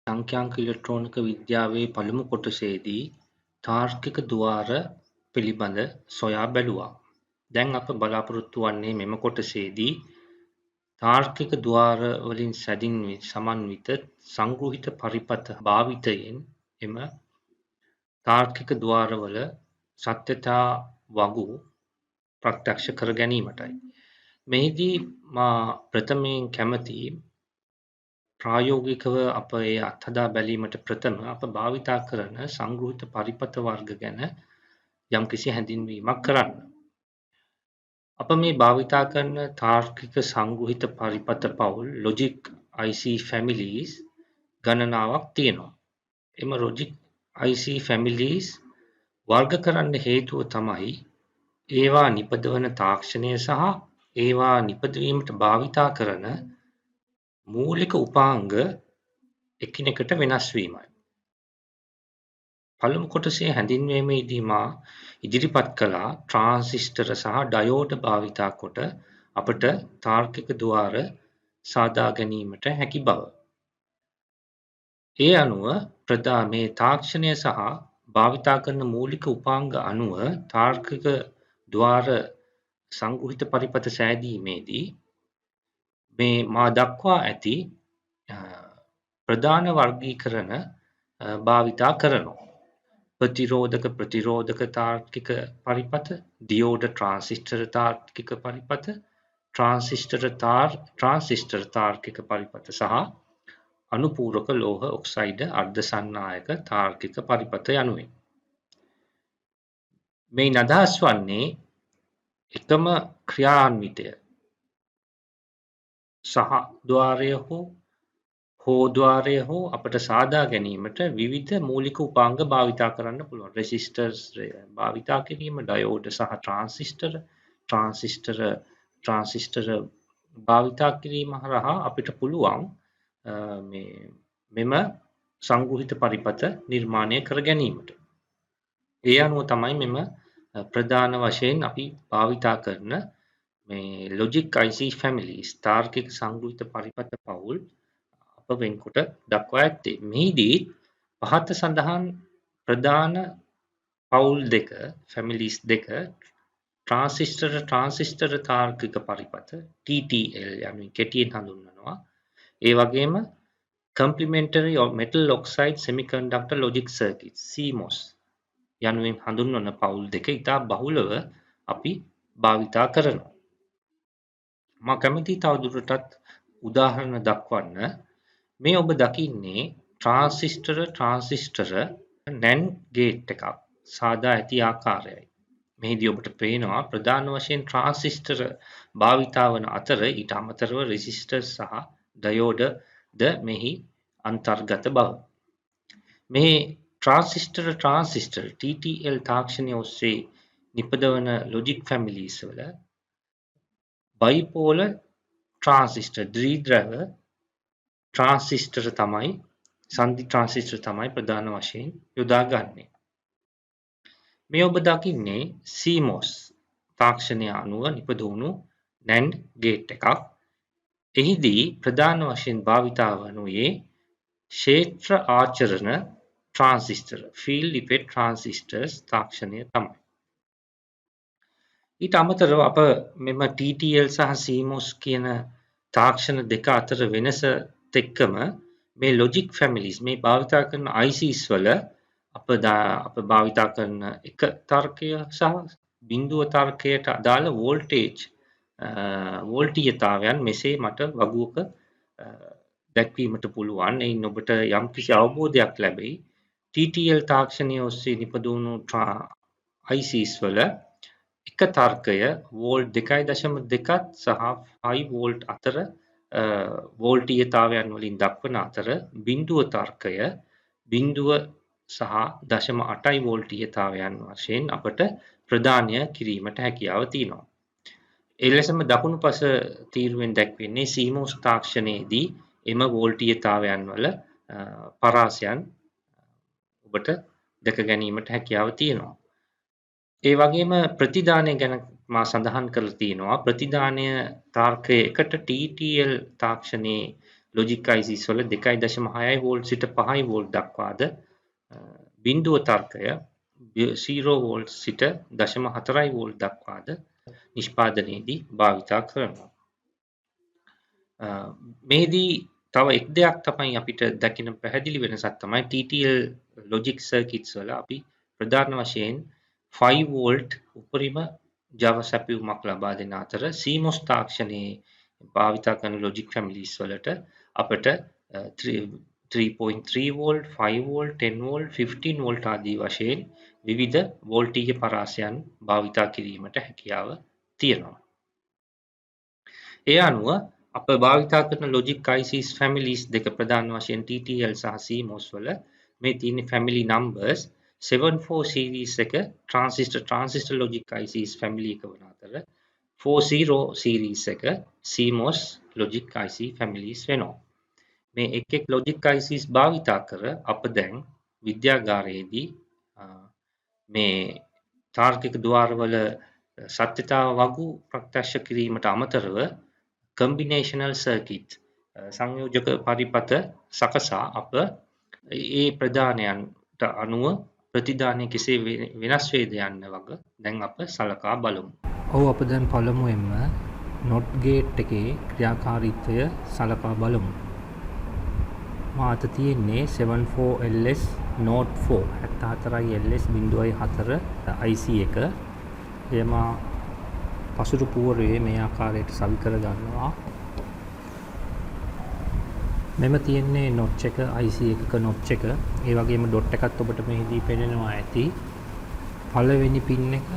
සංඛ්‍යාංක ඉලෙක්ට්‍රෝනික විද්‍යාවේ පළමු කොටසේදී තාර්කික ద్వාර පිළිබඳ සොයා බැලුවා. දැන් අප බලාපොරොත්තු වන්නේ මෙම කොටසේදී තාර්කික ద్వාර වලින් සැදින් සමන්විත සංගෘහිත පරිපථ භාවිතයෙන් එම තාර්කික ద్వාරවල සත්‍යතා වගු ප්‍රත්‍යක්ෂ කර ගැනීමටයි. මෙහිදී මා ප්‍රථමයෙන් කැමති ප්‍රායෝගිකව අප එය අත්හදා බැලීමට ප්‍රථම අප භාවිතා කරන සංගෘහිත පරිපථ වර්ග ගැන යම්කිසි හැඳින්වීමක් කරන්න. අප මේ භාවිතා කරන තාර්කික සංගෘහිත පරිපථ පවුල් logic IC families ගණනාවක් තියෙනවා. එම logic IC families වර්ග කරන්න හේතුව තමයි ඒවා නිපදවන තාක්ෂණය සහ ඒවා නිපදවීමට භාවිතා කරන මූලික උපාංග එකිනෙකට වෙනස් වීමයි. පළමු කොටසේ හැඳින්වීමේදී මා ඉදිරිපත් කළා ට්‍රාන්සිස්ටර් සහ ඩයෝඩ භාවිතා කොට අපට තාර්කික ద్వාර සාදා ගැනීමට හැකි බව. ඒ අනුව මේ තාක්ෂණය සහ භාවිතා කරන මූලික උපාංග අනුව තාර්කික ద్వාර සංගෘහිත පරිපථ සෑදීමේදී මේ මා දක්වා ඇති ප්‍රධාන වර්ගීකරණ භාවිතා කරනවා. ප්‍රතිරෝධක තාර්කික පරිපථ, දියෝඩ ට්‍රාන්සිස්ටර් තාර්කික පරිපථ, ට්‍රාන්සිස්ටර් තාර්කික පරිපථ සහ අනුපූරක ලෝහ ඔක්සයිඩ් අර්ධසන්නායක තාර්කික පරිපථ යනුවෙන්. මේ අදහස් වන්නේ එකම ක්‍රියාන්විතය සහ ద్వාරය හෝ ద్వාරය හෝ අපට සාදා ගැනීමට විවිධ මූලික උපාංග භාවිතා කරන්න පුළුවන්. රෙසිස්ටර්ස් භාවිතා කිරීම, ඩයෝඩ සහ ට්‍රාන්සිස්ටර් භාවිතා කිරීම හරහා අපිට පුළුවන් මෙම සංගෘහිත පරිපථ නිර්මාණය කර ගැනීමට. ඒ අනුව තමයි මෙම ප්‍රධාන වශයෙන් අපි භාවිතා කරන මේ logic IC families තාර්කික සංගෘහිත පරිපථ පවුල් අප වෙන්කොට දක්වා ඇත්තේ. මෙහිදී පහත සඳහන් ප්‍රධාන පවුල් දෙක families දෙක ට්‍රාන්සිස්ටර් තාර්කික පරිපථ TTL යනුවෙන් කෙටියෙන් හඳුන්වනවා. ඒ වගේම complementary or metal oxide semiconductor logic circuits CMOS යනුවෙන් හඳුන්වන පවුල් දෙක ඉතා බහුලව අපි භාවිතා කරනවා. මා කැමති තවදුරටත් උදාහරණ දක්වන්න. මේ ඔබ දකින්නේ ට්‍රාන්සිස්ටර් NAND ගේට් එකක් සාදා ඇති ආකාරයයි. මෙහිදී ඔබට පේනවා ප්‍රධාන වශයෙන් ට්‍රාන්සිස්ටර් භාවිතා වන අතර ඊට අමතරව රෙසිස්ටර් සහ ඩයෝඩ ද මෙහි අන්තර්ගත බව. මේ ට්‍රාන්සිස්ටර් TTL තාක්ෂණය ඔස්සේ නිපදවන logic families වල බයිපෝල ට්‍රාන්සිස්ටර් ද්විධ්‍රව ට්‍රාන්සිස්ටර් තමයි සන්ධි ට්‍රාන්සිස්ටර් තමයි ප්‍රධාන වශයෙන් යොදාගන්නේ. මේ ඔබ දකින්නේ CMOS තාක්ෂණය අනුව නිපදවුණු NAND ගේට් එකක්. එහිදී ප්‍රධාන වශයෙන් භාවිතා වනුයේ ක්ෂේත්‍ර ආචරණ ට්‍රාන්සිස්ටර් field effect transistors තාක්ෂණය තමයි. ඊට අමතරව අප මෙම TTL සහ CMOS කියන තාක්ෂණ දෙක අතර වෙනස එක්කම මේ logic families මේ භාවිතා කරන ICs වල අප භාවිතා කරන එක තර්කය සහ බිඳුව තර්කයට අදාළ වෝල්ටීයතාවයන් මෙසේ මට වගුවක දැක්වීමට පුළුවන්. එයින් ඔබට යම්කිසි අවබෝධයක් ලැබෙයි. TTL තාක්ෂණය ඔස්සේ නිපදවුණු ICs වල එක තර්කය වෝල්ට් 2.2ත් සහ 5 වෝල්ට් අතර වෝල්ටීයතාවයන් වලින් දක්වන අතර බිඳුව තර්කය බිඳුව සහ 0.8 වෝල්ටීයතාවයන් වශයෙන් අපට ප්‍රදානය කිරීමට හැකියාව තියෙනවා. එලෙසම දකුණුපස තීරුවෙන් දැක්වෙන්නේ CMOS තාක්ෂණයේදී එම වෝල්ටීයතාවයන් වල පරාසයන් ඔබට දැක ගැනීමට හැකියාව තියෙනවා. ඒ වගේම ප්‍රතිදානය ගැන මා සඳහන් කරලා තියෙනවා. ප්‍රතිදානය තාර්කය එකට TTL තාක්ෂණයේ ලොජික් ICs වල 2.6 වෝල්ට් සිට 5 වෝල්ට් දක්වාද බිඳුව තර්කය 0 වෝල්ට් සිට 0.4 වෝල්ට් දක්වාද නිෂ්පාදනයේදී භාවිතා කරනවා. මෙහිදී තව එක් දෙයක් තමයි අපිට දකින පැහැදිලි වෙනසක් තමයි TTL logic circuits වල අපි ප්‍රධාන වශයෙන් 5 වෝල්ට් උපරිම Java සැපයුමක් ලබා දෙන අතර CMOS තාක්ෂණයේ භාවිතා කරන logic families වලට අපට 3.3 වෝල්ට් 5 වෝල්ට් 10 වෝල්ට් 15 වෝල්ට් ආදී වශයෙන් විවිධ වෝල්ටීය පරාසයන් භාවිතා කිරීමට හැකියාව තියෙනවා. ඒ අනුව අප භාවිතා කරන logic ICs families දෙක ප්‍රධාන වශයෙන් TTL සහ CMOS වල මේ තියෙන family numbers 74 series එක transistor logic ICs family එක වන අතර 40 series එක CMOS logic IC families වෙනවා. මේ එක් logic ICs භාවිතා කර අප දැන් විද්‍යාගාරයේදී මේ තාර්කික ద్వාරවල සත්‍යතාව වගු ප්‍රත්‍යක්ෂ කිරීමට අමතරව combinational circuit සංයෝජක පරිපථ සකසා අප ඒ ප්‍රධානයන්ට අනුව ප්‍රතිධානය කෙසේ වෙනස් වේද යන්න වග දැන් අප සලකා බලමු. ඔව් අප දැන් පළමුවෙන්ම not gate එකේ ක්‍රියාකාරීත්වය සලකා බලමු. මා අත තියෙන්නේ 74LS Note 4 74LS.4 IC එක. එම පසුරු පූර්වයේ මේ ආකාරයට සවි කර ගන්නවා. මෙම තියෙන්නේ notch එක IC එකක notch එක. ඒ වගේම dot එකත් ඔබට මෙහිදී පෙනෙනවා ඇති. පළවෙනි පින් එක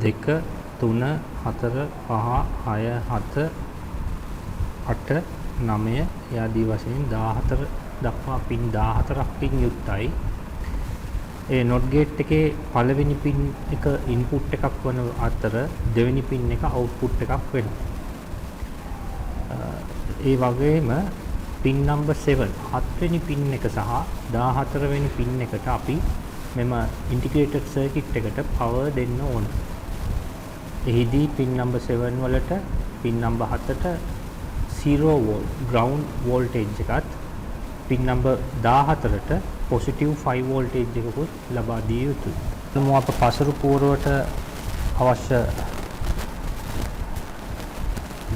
2 3 4 5 6 7 8 9 ආදී වශයෙන් 14 දක්වා පින් 14ක් යුක්තයි. ඒ not gate එකේ පළවෙනි පින් එක input එකක් වන අතර දෙවෙනි පින් එක output එකක් වෙනවා. ඒ වගේම පින් number 7 හත්වෙනි පින් එක සහ 14 වෙනි පින් එකට අපි මෙම integrated circuit එකට power දෙන්න ඕන. එහිදී පින් number 7 වලට පින් number 7ට 0 volt ground voltage එකත් පින් number 14ට positive 5 voltage එකකුත් ලබා දිය යුතුයි. එතකොට අප පසරු පූර්වට අවශ්‍ය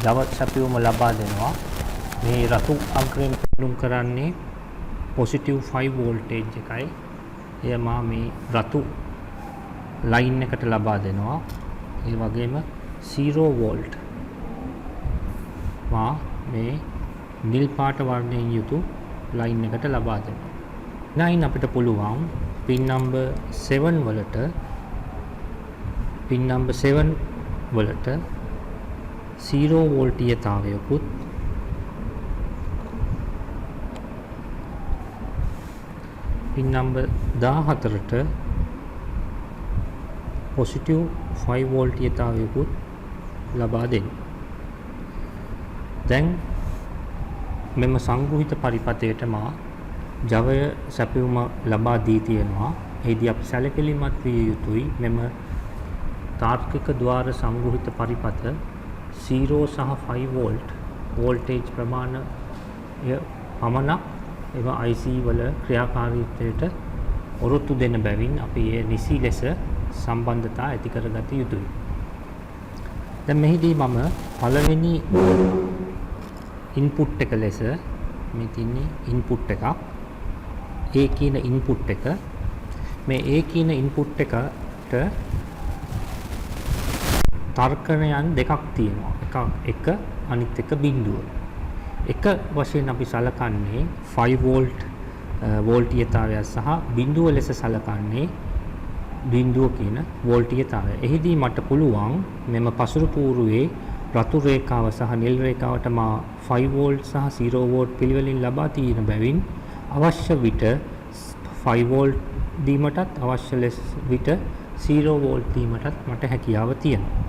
Java සැපයුම ලබා දෙනවා. මේ රතු අග්‍රයෙන් පෙන්වුම් කරන්නේ positive 5 voltage එකයි. එය මා මේ රතු line එකට ලබා දෙනවා. ඒ වගේම 0 volt මා මේ නිල් පාට වර්ණයෙන් යුතු line එකට ලබා දෙනවා. නැයින් අපිට පුළුවන් pin number 7 වලට pin number 7 වලට 0 වෝල්ටීයතාවයකුත් pin number 14ට positive 5 වෝල්ටීයතාවයකුත් ලබා දෙන්න. දැන් මෙම සංග්‍රහිත පරිපථයට මා Java සැපයුම ලබා දී තියෙනවා. එහිදී අපි සැලකිලිමත් විය යුතුයි මෙම තාර්කික ద్వාර සංග්‍රහිත පරිපථ 0 සහ 5 වෝල්ට් වෝල්ටේජ් ප්‍රමාණය පමණක් එම IC වල ක්‍රියාකාරීත්වයට ඔරොත්තු දෙන බැවින් අපි ඒ නිසි ලෙස සම්බන්ධතා ඇති කරගත යුතුයි. දැන් මෙහිදී මම පළවෙනි input එක ලෙස මේ තින්නේ input එකක්. A කියන input එක මේ A කියන input එකට තර්කණයන් දෙකක් තියෙනවා. එක අනිත් එක බිඳුව. එක වශයෙන් අපි සලකන්නේ 5 වෝල්ට් වෝල්ටීයතාවය සහ බිඳුව ලෙස සලකන්නේ බිඳුව කියන වෝල්ටීයතාවය. එහිදී මට පුළුවන් මෙම පසුරු පූර්වයේ රතු රේඛාව සහ නිල් රේඛාවට මා 5 වෝල්ට් සහ 0 වෝල්ට් පිළිවෙලින් ලබා තියෙන බැවින් අවශ්‍ය විට 5 වෝල්ට් දීමටත් අවශ්‍ය ලෙස විට 0 වෝල්ට් දීමටත් මට හැකියාව තියෙනවා.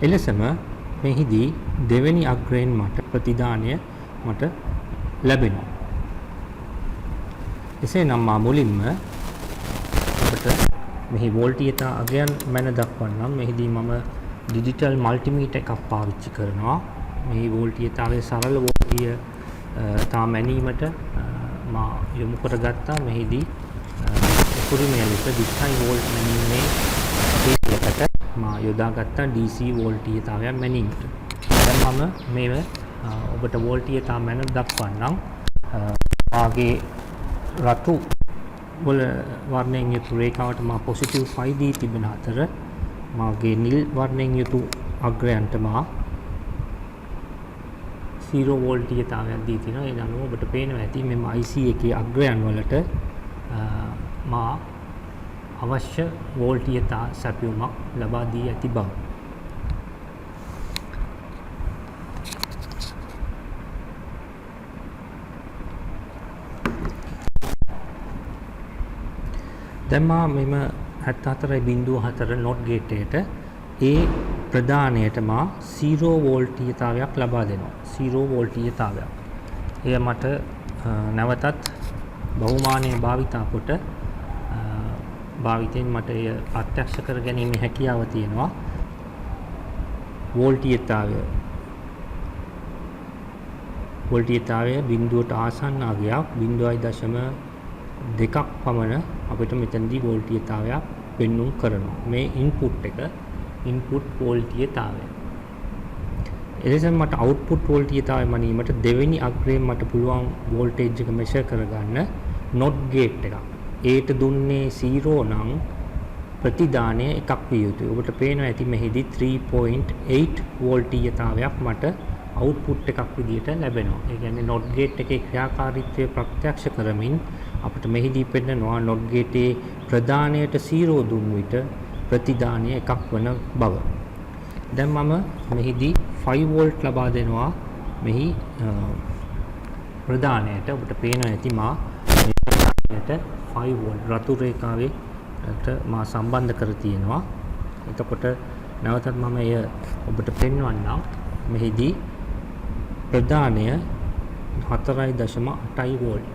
එලෙසම මෙහිදී දෙවෙනි අග්‍රයෙන් මට ප්‍රතිධානය මට ලැබෙනවා. එසේනම් මා මුලින්ම අපට මෙහි වෝල්ටීයතා අගයන් මැන දක්වන්නම්. මෙහිදී මම ඩිජිටල් මල්ටිමීටර් එකක් පාවිච්චි කරනවා. මේ වෝල්ටීයතාවයේ සරල වෝල්ටීය තා මැනීමට මා යොමු කරගත්තා. මෙහිදී උපරිමය ලෙස 20 වෝල්ට් මැනීමේ අපේක්ෂයකට මා යොදාගත්තා DC වෝල්ටීයතාවයක් මැනීමට. දැන් මම මේව ඔබට වෝල්ටීයතා මැන දක්වන්නම්. මාගේ රතු වල වර්ණයෙන් යුතු රේඛාවට මා පොසිටිව් 5 දී තිබෙන අතර මාගේ නිල් වර්ණයෙන් යුතු අග්‍රයන්ට මා 0 වෝල්ටීයතාවයක් දී තිනවා. ඒ අනුව ඔබට පේනවා ඇති මෙම IC එකේ අග්‍රයන් වලට මා අවශ්‍ය වෝල්ටීයතා සැපයුමක් ලබා දී ඇති බව. දැන් මා මෙම 74.4 නොට් ගේට් එකට ඒ ප්‍රදානයට මා 0 වෝල්ටීයතාවයක් ලබා දෙනවා. 0 වෝල්ටීයතාවයක්. එය මට නැවතත් බහුමානය භාවිතා කොට භාවිතයෙන් මට එය ප්‍රත්‍යක්ෂ කර ගැනීමේ හැකියාව තියෙනවා. වෝල්ටීයතාවය බිඳුවට ආසන්න අගයක් 0.2ක් පමණ අපිට මෙතනදී වෝල්ටීයතාවයක් පෙන්වුම් කරනවා. මේ ඉන්පුට් එක ඉන්පුට් වෝල්ටීයතාවය. එලෙසම මට අවුට්පුට් වෝල්ටීයතාවය මනීමට දෙවෙනි අග්‍රයෙන් මට පුළුවන් වෝල්ටේජ් එක මෙෂර් කරගන්න නොට් ගේට් එකක්. ඒට දුන්නේ 0 නම් ප්‍රතිදානය එකක් විය යුතුයි. ඔබට පේනවා ඇති මෙහිදී 3.8 වෝල්ටීයතාවයක් මට අවුට්පුට් එකක් විදිහට ලැබෙනවා. ඒ කියන්නේ නොට් ගේට් එකේ ක්‍රියාකාරීත්වය ප්‍රත්‍යක්ෂ කරමින් අපිට මෙහිදී පෙන්නනවා නොට් ගේටේ ප්‍රදානයට 0 දුන් විට ප්‍රතිදානය එකක් වන බව. දැන් මම මෙහිදී 5 වෝල්ට් ලබා දෙනවා මෙහි ප්‍රදානයට. ඔබට පේනවා ඇති මා ප්‍රදානයට 5 වෝල්ට් රතු රේඛාවට මා සම්බන්ධ කර තියෙනවා. එතකොට නැවතත් මම එය ඔබට පෙන්වන්නම්. මෙහිදී ප්‍රදානය 4.8 වෝල්ට්.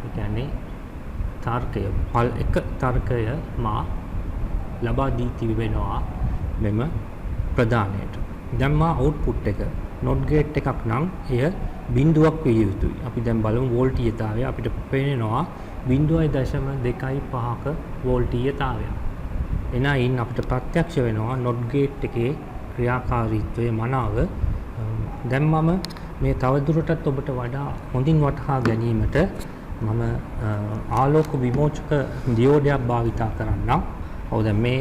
ඒ කියන්නේ තර්කය එක තර්කය මා ලබා දී තිබෙනවා මෙම ප්‍රදානයට. දැන් මා අවුට්පුට් එක නොට් ගේට් එකක් නම් එය බිඳුවක් විය යුතුයි. අපි දැන් බලමු වෝල්ටීයතාවය. අපිට පේනවා 0.25ක වෝල්ටීයතාවයක්. එනයින් අපිට ප්‍රත්‍යක්ෂ වෙනවා නොට් ගේට් එකේ ක්‍රියාකාරීත්වය මනාව. දැන් මම මේ තවදුරටත් ඔබට වඩා හොඳින් වටහා ගැනීමට මම ආලෝක විමෝචක දියෝඩයක් භාවිතා කරන්නම්. ඔව් දැන් මේ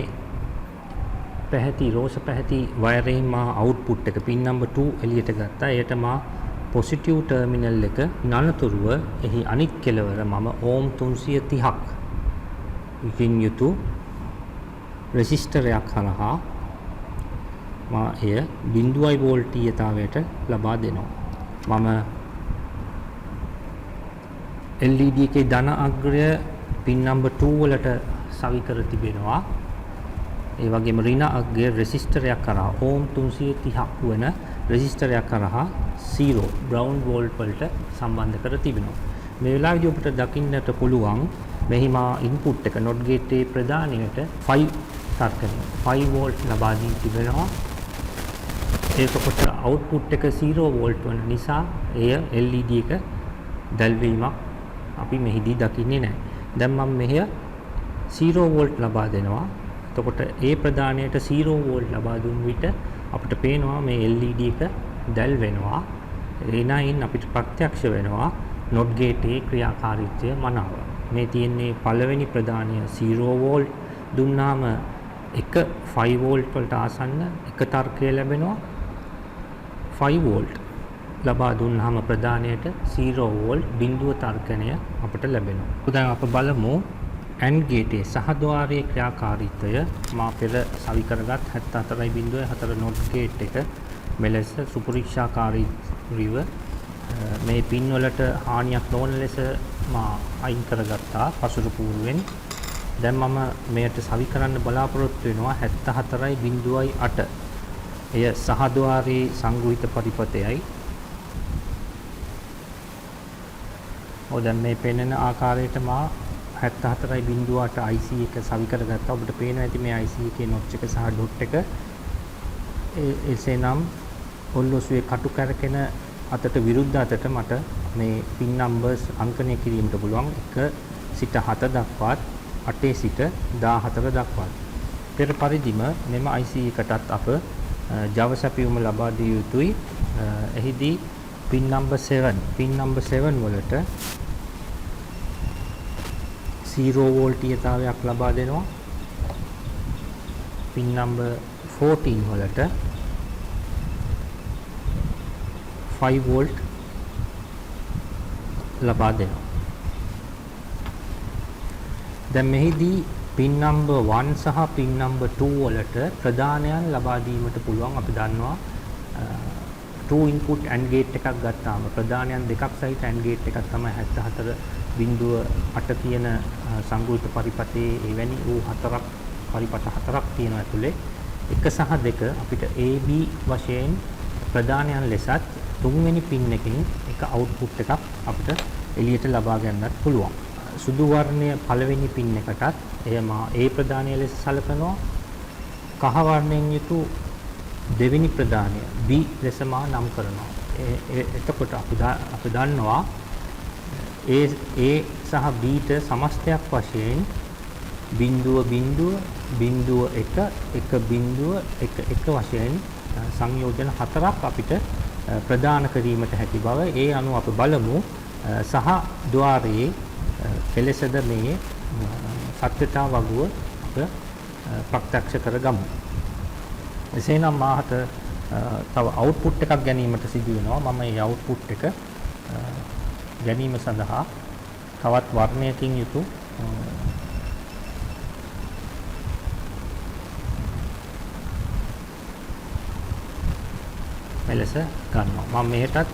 පැහැති රෝස පැහැති වයරයෙන් මා අවුට්පුට් එක පින් නම්බර් 2 එළියට ගත්තා. එයට මා පොසිටිව් ටර්මිනල් එක නලතුරුව එහි අනිත් කෙළවර මම ඕම් 330ක් ඉකින් යුතු රෙසිස්ටරයක් හරහා මා එය 0 වෝල්ටීයතාවයට ලබා දෙනවා. මම LED එකේ ධන අග්‍රය පින් නම්බර් 2 වලට සවි කර තිබෙනවා. ඒ වගේම ඍණ අග්‍රය රෙසිස්ටරයක් කරා ඕම් 330ක් වන රෙසිස්ටරයක් කරා 0 ග්‍රවුන්ඩ් වෝල්ට් වලට සම්බන්ධ කර තිබෙනවා. මේ වෙලාවේදී ඔබට දකින්නට පුළුවන් මෙහි මා ඉන්පුට් එක නොට් ගේට් එකේ ප්‍රදානයට 5 තර්කණය 5 වෝල්ට් ලබා දී තිබෙනවා. ඒකකොට අවුට්පුට් එක 0 වෝල්ට් වන නිසා එය LED එක දැල්වීමක් අපි මෙහිදී දකින්නේ නැහැ. දැන් මම මෙහෙ 0 වෝල්ට් ලබා දෙනවා. එතකොට ඒ ප්‍රදානයට 0 වෝල්ට් ලබා දුන් විට අපිට පේනවා මේ LED එක දැල් වෙනවා. එනයින් අපිට ප්‍රත්‍යක්ෂ වෙනවා නොට් ගේටේ ක්‍රියාකාරීත්වය මනාව. මේ තියෙන්නේ පළවෙනි ප්‍රදානය 0 වෝල්ට් දුන්නාම එක 5 වෝල්ට් වලට ආසන්න එක තර්කය ලැබෙනවා. 5 වෝල්ට් ලබා දුන්නාම ප්‍රදානයට 0 වෝල්ට් බිඳුව තර්කණය අපට ලැබෙනවා. දැන් අප බලමු AND ගේටේ සහද්වාරයේ ක්‍රියාකාරීත්වය. මා පෙර සවි කරගත් 74.4 නොට් ගේට් එක මෙලෙස සුපරීක්ෂාකාරීව මේ පින් වලට හානියක් නොවන ලෙස මා අයින් කරගත්තා පසුරු පූර්වෙන්. දැන් මම මෙයට සවි කරන්න බලාපොරොත්තු වෙනවා 74.8. එය සහද්වාරයේ සංග්‍රහිත පරිපථයයි. දැන් මේ පෙන්වන ආකාරයට මා 74.8 IC එක සවි කරගත්තා. ඔබට පේනවා ඇති මේ IC එකේ නොච් එක සහ ඩොට් එක එසේනම් ඔල්ලොසුවේ කටු කරකෙන අතට විරුද්ධ අතට මට මේ පින් නම්බර්ස් අංකනය කිරීමට පුළුවන් 1 සිට 7 දක්වාත් 8 සිට 14 දක්වාත්. පෙර පරිදිම මෙම IC එකටත් අප Java සැපයුම ලබා දිය යුතුයි. එහිදී පින් නම්බර් 7 වලට 0 වෝල්ටීයතාවයක් ලබා දෙනවා. පින් නම්බර් 14 වලට 5 වෝල්ට් ලබා දෙනවා. දැන් මෙහිදී පින් නම්බර් 1 සහ පින් නම්බර් 2 වලට ප්‍රදානයන් ලබා දීමට පුළුවන්. අපි දන්නවා 2 input AND gate එකක් ගත්තාම ප්‍රදානයන් දෙකක් සහිත AND gate එකක් තමයි 74.8 කියන සංගෘහිත පරිපතේ එවැනි වූ පරිපත හතරක් තියෙනවා ඇතුලේ. 1 සහ 2 අපිට AB වශයෙන් ප්‍රදානයන් ලෙසත් තුන්වෙනි පින් එකකින් එක අවුට්පුට් එකක් අපිට එළියට ලබා ගන්නත් පුළුවන්. සුදු වර්ණය පළවෙනි පින් එකටත් එයම A ප්‍රදානය ලෙස සලකනවා. කහ වර්ණයෙන් යුතු දෙවෙනි ප්‍රදානය B ලෙස නම් කරනවා. එතකොට අපි දන්නවා A සහ B ට සමස්තයක් වශයෙන් 0.0.1 වශයෙන් සංයෝජන හතරක් අපිට ප්‍රදාන කිරීමට හැකි බව. ඒ අනුව අපි බලමු සහ ద్వාරයේ කෙලෙසද මේ සත්‍යතා වගුව අප ප්‍රත්‍යක්ෂ කරගමු. එසේනම් මාහට තව අවුට්පුට් එකක් ගැනීමට සිදු වෙනවා. මම මේ අවුට්පුට් එක ගැනීම සඳහා තවත් වර්ණයකින් යුතු මෙලෙස ගන්නවා. මම මෙහෙටත්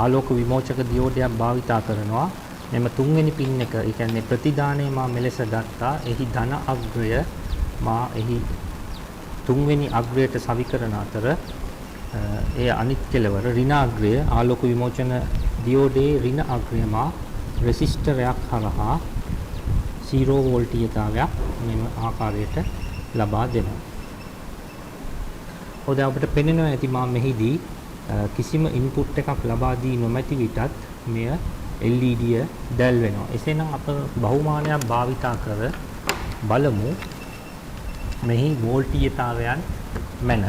ආලෝක විමෝචක දියෝඩයක් භාවිතා කරනවා. මෙම තුන්වෙනි පින් එක, ඒ කියන්නේ ප්‍රතිදානය මා මෙලෙස ගත්තා. එහි ධන අග්‍රය මා එහි තුන්වෙනි අග්‍රයට සවි කරන අතර එය අනිත් කෙළවර ඍණ අග්‍රය ආලෝක විමෝචන දියෝඩේ ඍණ අග්‍රය මා රෙසිස්ටරයක් හරහා 0 වෝල්ටීයතාවයක් මෙම ආකාරයට ලබා දෙනවා. ඔද අපිට පෙනෙනවා ඇති මා මෙහිදී කිසිම ඉන්පුට් එකක් ලබා දී නොමැති විටත් මෙය LED දැල් වෙනවා. එසේනම් අප බහුමානයක් භාවිතා කර බලමු මෙහි වෝල්ටීයතාවයන් මැන.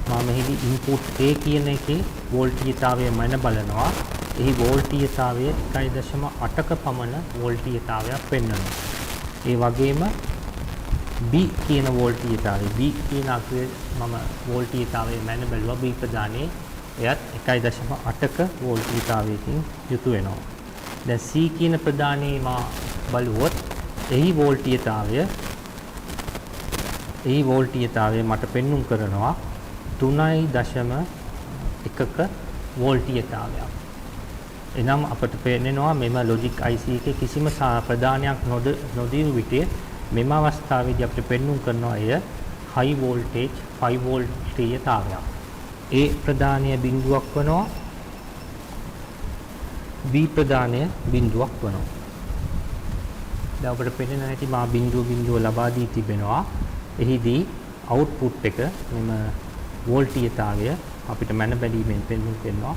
මා මෙහිදී ඉන්පුට් A කියන එකේ වෝල්ටීයතාවය මැන බලනවා. එහි වෝල්ටීයතාවය 1.8ක පමණ වෝල්ටීයතාවයක් පෙන්වනවා. ඒ වගේම B කියන වෝල්ටීයතාවය B කියන අකුරේ මම වෝල්ටීයතාවය මැන බැලුවා. B ප්‍රදානයේ එයත් 1.8ක වෝල්ටීයතාවයකින් යුතු වෙනවා. දැන් C කියන ප්‍රදානයේ මා බලුවොත් එහි වෝල්ටීයතාවය මට පෙන්눔 කරනවා 3.1ක වෝල්ටීයතාවයක්. එනම් අපට පේනවා මෙම ලොජික් IC එකේ කිසිම ප්‍රදානයක් නොදිනු විට මෙම අවස්ථාවේදී අපිට පෙන්눔 කරනවා එය high voltage 5 වෝල්ටීයතාවයක්. A ප්‍රදානය බිඳුවක් වනවා. B ප්‍රදානය බිඳුවක් වනවා. දැන් අපිට පේන හැටි මා බිඳුව ලබා දී තිබෙනවා. එහිදී අවුට්පුට් එක මෙම වෝල්ටීයතාවය අපිට මැන බැලීමෙන් පෙන්වන්න වෙනවා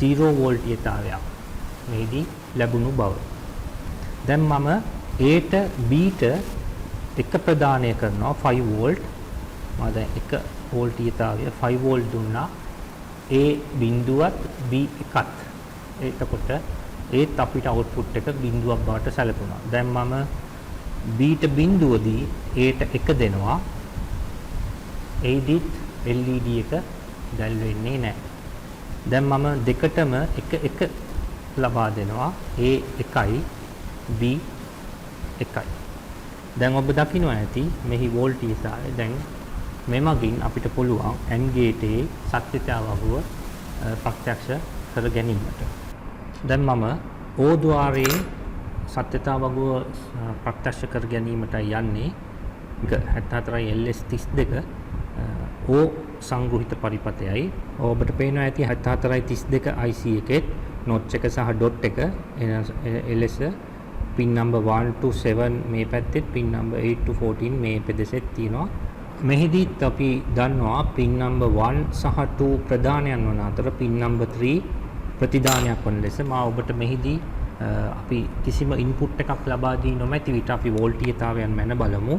0 වෝල්ටීයතාවයක් මෙහිදී ලැබුණු බව. දැන් මම A ට B ට එක ප්‍රදානය කරනවා 5 වෝල්ට්. මම දැන් එක වෝල්ටීයතාවය 5 වෝල්ට් දුන්නා. A බිඳුවත් B එකත්. එතකොට ඒත් අපිට අවුට්පුට් එක බිඳුවක් බවට සැලකුණා. දැන් මම B ට බිඳුවදී A ට 1 දෙනවා. එයිදිත් LED එක දැල් වෙන්නේ නැහැ. දැන් මම දෙකටම 1 ලබා දෙනවා. A 1යි B 1යි. දැන් ඔබ දකිනවා ඇති මෙහි වෝල්ටීයතාවය දැන් මෙමගින් අපිට පුළුවන් AND ගේටේ සත්‍යතාවය ප්‍රත්‍යක්ෂ කර ගැනීමට. දැන් මම O ద్వාරයේ සත්‍යතාවය ප්‍රත්‍යක්ෂ කර ගැනීමට යන්නේ 74 LS32 O සංග්‍රහිත පරිපතයයි. ඔබට පේනවා ඇති 7432 IC එකේ නොට් එක සහ ඩොට් එක එලෙස පින් නම්බර් 1 to 7 මේ පැත්තේ පින් නම්බර් 8 to 14 මේ පෙදෙසෙත් තියෙනවා. මෙහිදීත් අපි දන්නවා පින් නම්බර් 1 සහ 2 ප්‍රධානයන් වන අතර පින් නම්බර් 3 ප්‍රතිදානයක් වන ලෙස මා ඔබට මෙහිදී අපි කිසිම ඉන්පුට් එකක් ලබා දී නොමැති විට අපි වෝල්ටීයතාවයන් මැන බලමු.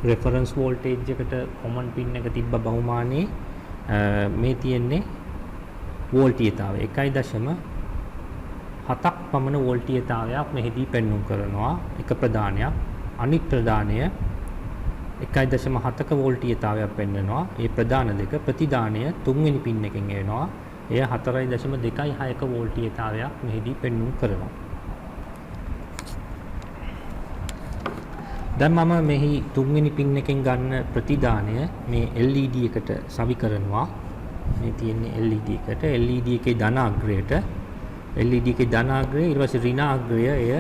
රෙෆරන්ස් වෝල්ටේජ් එකට කොමන් පින් එක තිබ්බ බහුමානයේ මේ තියෙන්නේ වෝල්ටීයතාවය 1.7ක් පමණ වෝල්ටීයතාවයක් මෙහිදී පෙන්වුම් කරනවා එක ප්‍රදානයක්. අනිත් ප්‍රදානය 1.7ක වෝල්ටීයතාවයක් පෙන්වනවා. ඒ ප්‍රදාන දෙක ප්‍රතිදානය තුන්වෙනි පින් එකෙන් එනවා. එය 4.26ක වෝල්ටීයතාවයක් මෙහිදී පෙන්වුම් කරනවා. දැන් මම මෙහි තුන්වෙනි පින් එකෙන් ගන්න ප්‍රතිදානය මේ LED එකට සවි කරනවා. මේ තියෙන්නේ LED එකට. LED එකේ ධන අග්‍රයට LED එකේ ධන අග්‍රය ඊට පස්සේ ඍණ අග්‍රය එය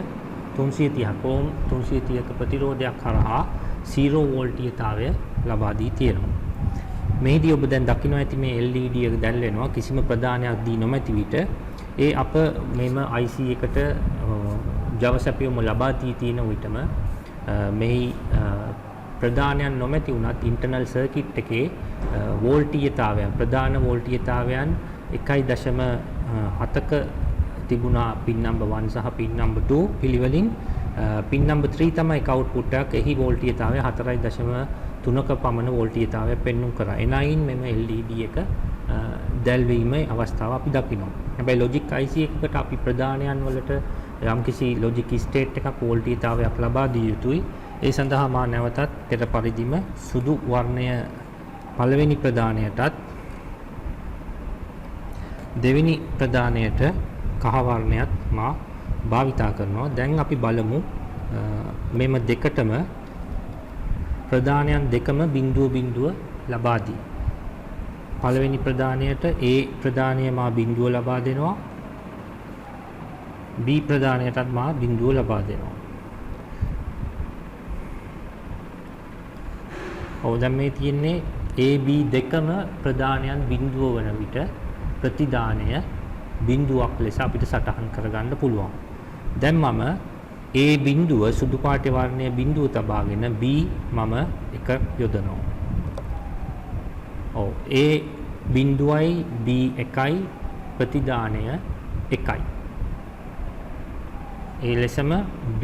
330ක ඕම් 330ක ප්‍රතිරෝධයක් කරහා 0 වෝල්ටීයතාවය ලබා දී තියෙනවා. මේදී ඔබ දැන් දකින්න ඇති මේ LED එක දැල්වෙනවා කිසිම ප්‍රදානයක් දී නොමැති විට ඒ අප මෙම IC එකට Java සැපයුම ලබා දී තියෙන විටම මෙහි ප්‍රදානයන් නොමැති වුණත් ඉන්ටර්නල් සර්කිට් එකේ වෝල්ටීයතාවයන් ප්‍රධාන වෝල්ටීයතාවයන් 1.7ක තිබුණා පින් නම්බර් 1 සහ පින් නම්බර් 2 පිළිවෙලින් පින් නම්බර් 3 තමයි එක අවුට්පුට් එකක්. එහි වෝල්ටීයතාවය 4.3ක පමණ වෝල්ටීයතාවයක් පෙන්වුම් කරා. එනයින් මෙම LED එක දැල්වීමේ අවස්ථාව අපි දකිනවා. හැබැයි ලොජික් IC එකකට අපි ප්‍රදානයන් වලට යම්කිසි ලොජික් ස්ටේට් එකක් වෝල්ටීයතාවයක් ලබා දිය යුතුයි. ඒ සඳහා මා නැවතත් පෙර පරිදිම සුදු වර්ණය පළවෙනි ප්‍රදානයටත් දෙවෙනි ප්‍රදානයට කහ වර්ණයත් මා භාවිතා කරනවා. දැන් අපි බලමු මෙම දෙකටම ප්‍රදානයන් දෙකම බිඳුව බිඳුව ලබා දී. පළවෙනි ප්‍රදානයට A ප්‍රදානය මා බිඳුව ලබා දෙනවා. B ප්‍රදානයටත් මා බිඳුව ලබා දෙනවා. දැන් මේ තියෙන්නේ A B දෙකම ප්‍රදානයන් බිඳුව වන විට ප්‍රතිදානය බිඳුවක් ලෙස අපිට සටහන් කරගන්න පුළුවන්. දැන් මම A බිඳුව සුදු පාට වර්ණයේ බිඳුව තබාගෙන B මම එක යොදනවා. A බිඳුවයි B එකයි ප්‍රතිදානය එකයි. ඒ ලෙසම B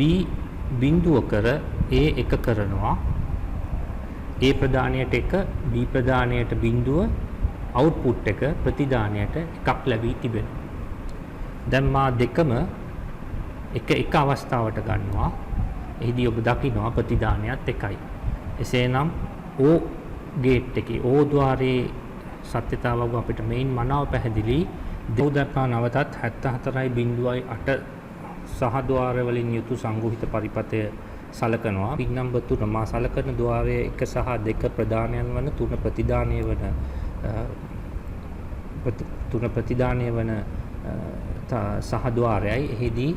බිඳුව කර A එක කරනවා. A ප්‍රදානයට එක B ප්‍රදානයට බිඳුව අවුට්පුට් එක ප්‍රතිදානයට එකක් ලැබී තිබෙනවා. දැන් මා දෙකම එක අවස්ථාවට ගන්නවා. එහිදී ඔබ දකිනවා ප්‍රතිදානයත් එකයි. එසේනම් O ගේට් එකේ O ద్వාරයේ සත්‍යතාවය අපිට මේන් මනාව පැහැදිලි. දෙව්දක්කා නවතත් 74.8 සහ ద్వාර වලින් යුතු සංගුහිත පරිපථය සලකනවා. පින් නම්බර් 3 මා සලකන ద్వාරයේ 1 සහ 2 ප්‍රදානයන් වන 3 ප්‍රතිදානය වන 3 ප්‍රතිදානය වන සහ ద్వාරයයි. එහිදී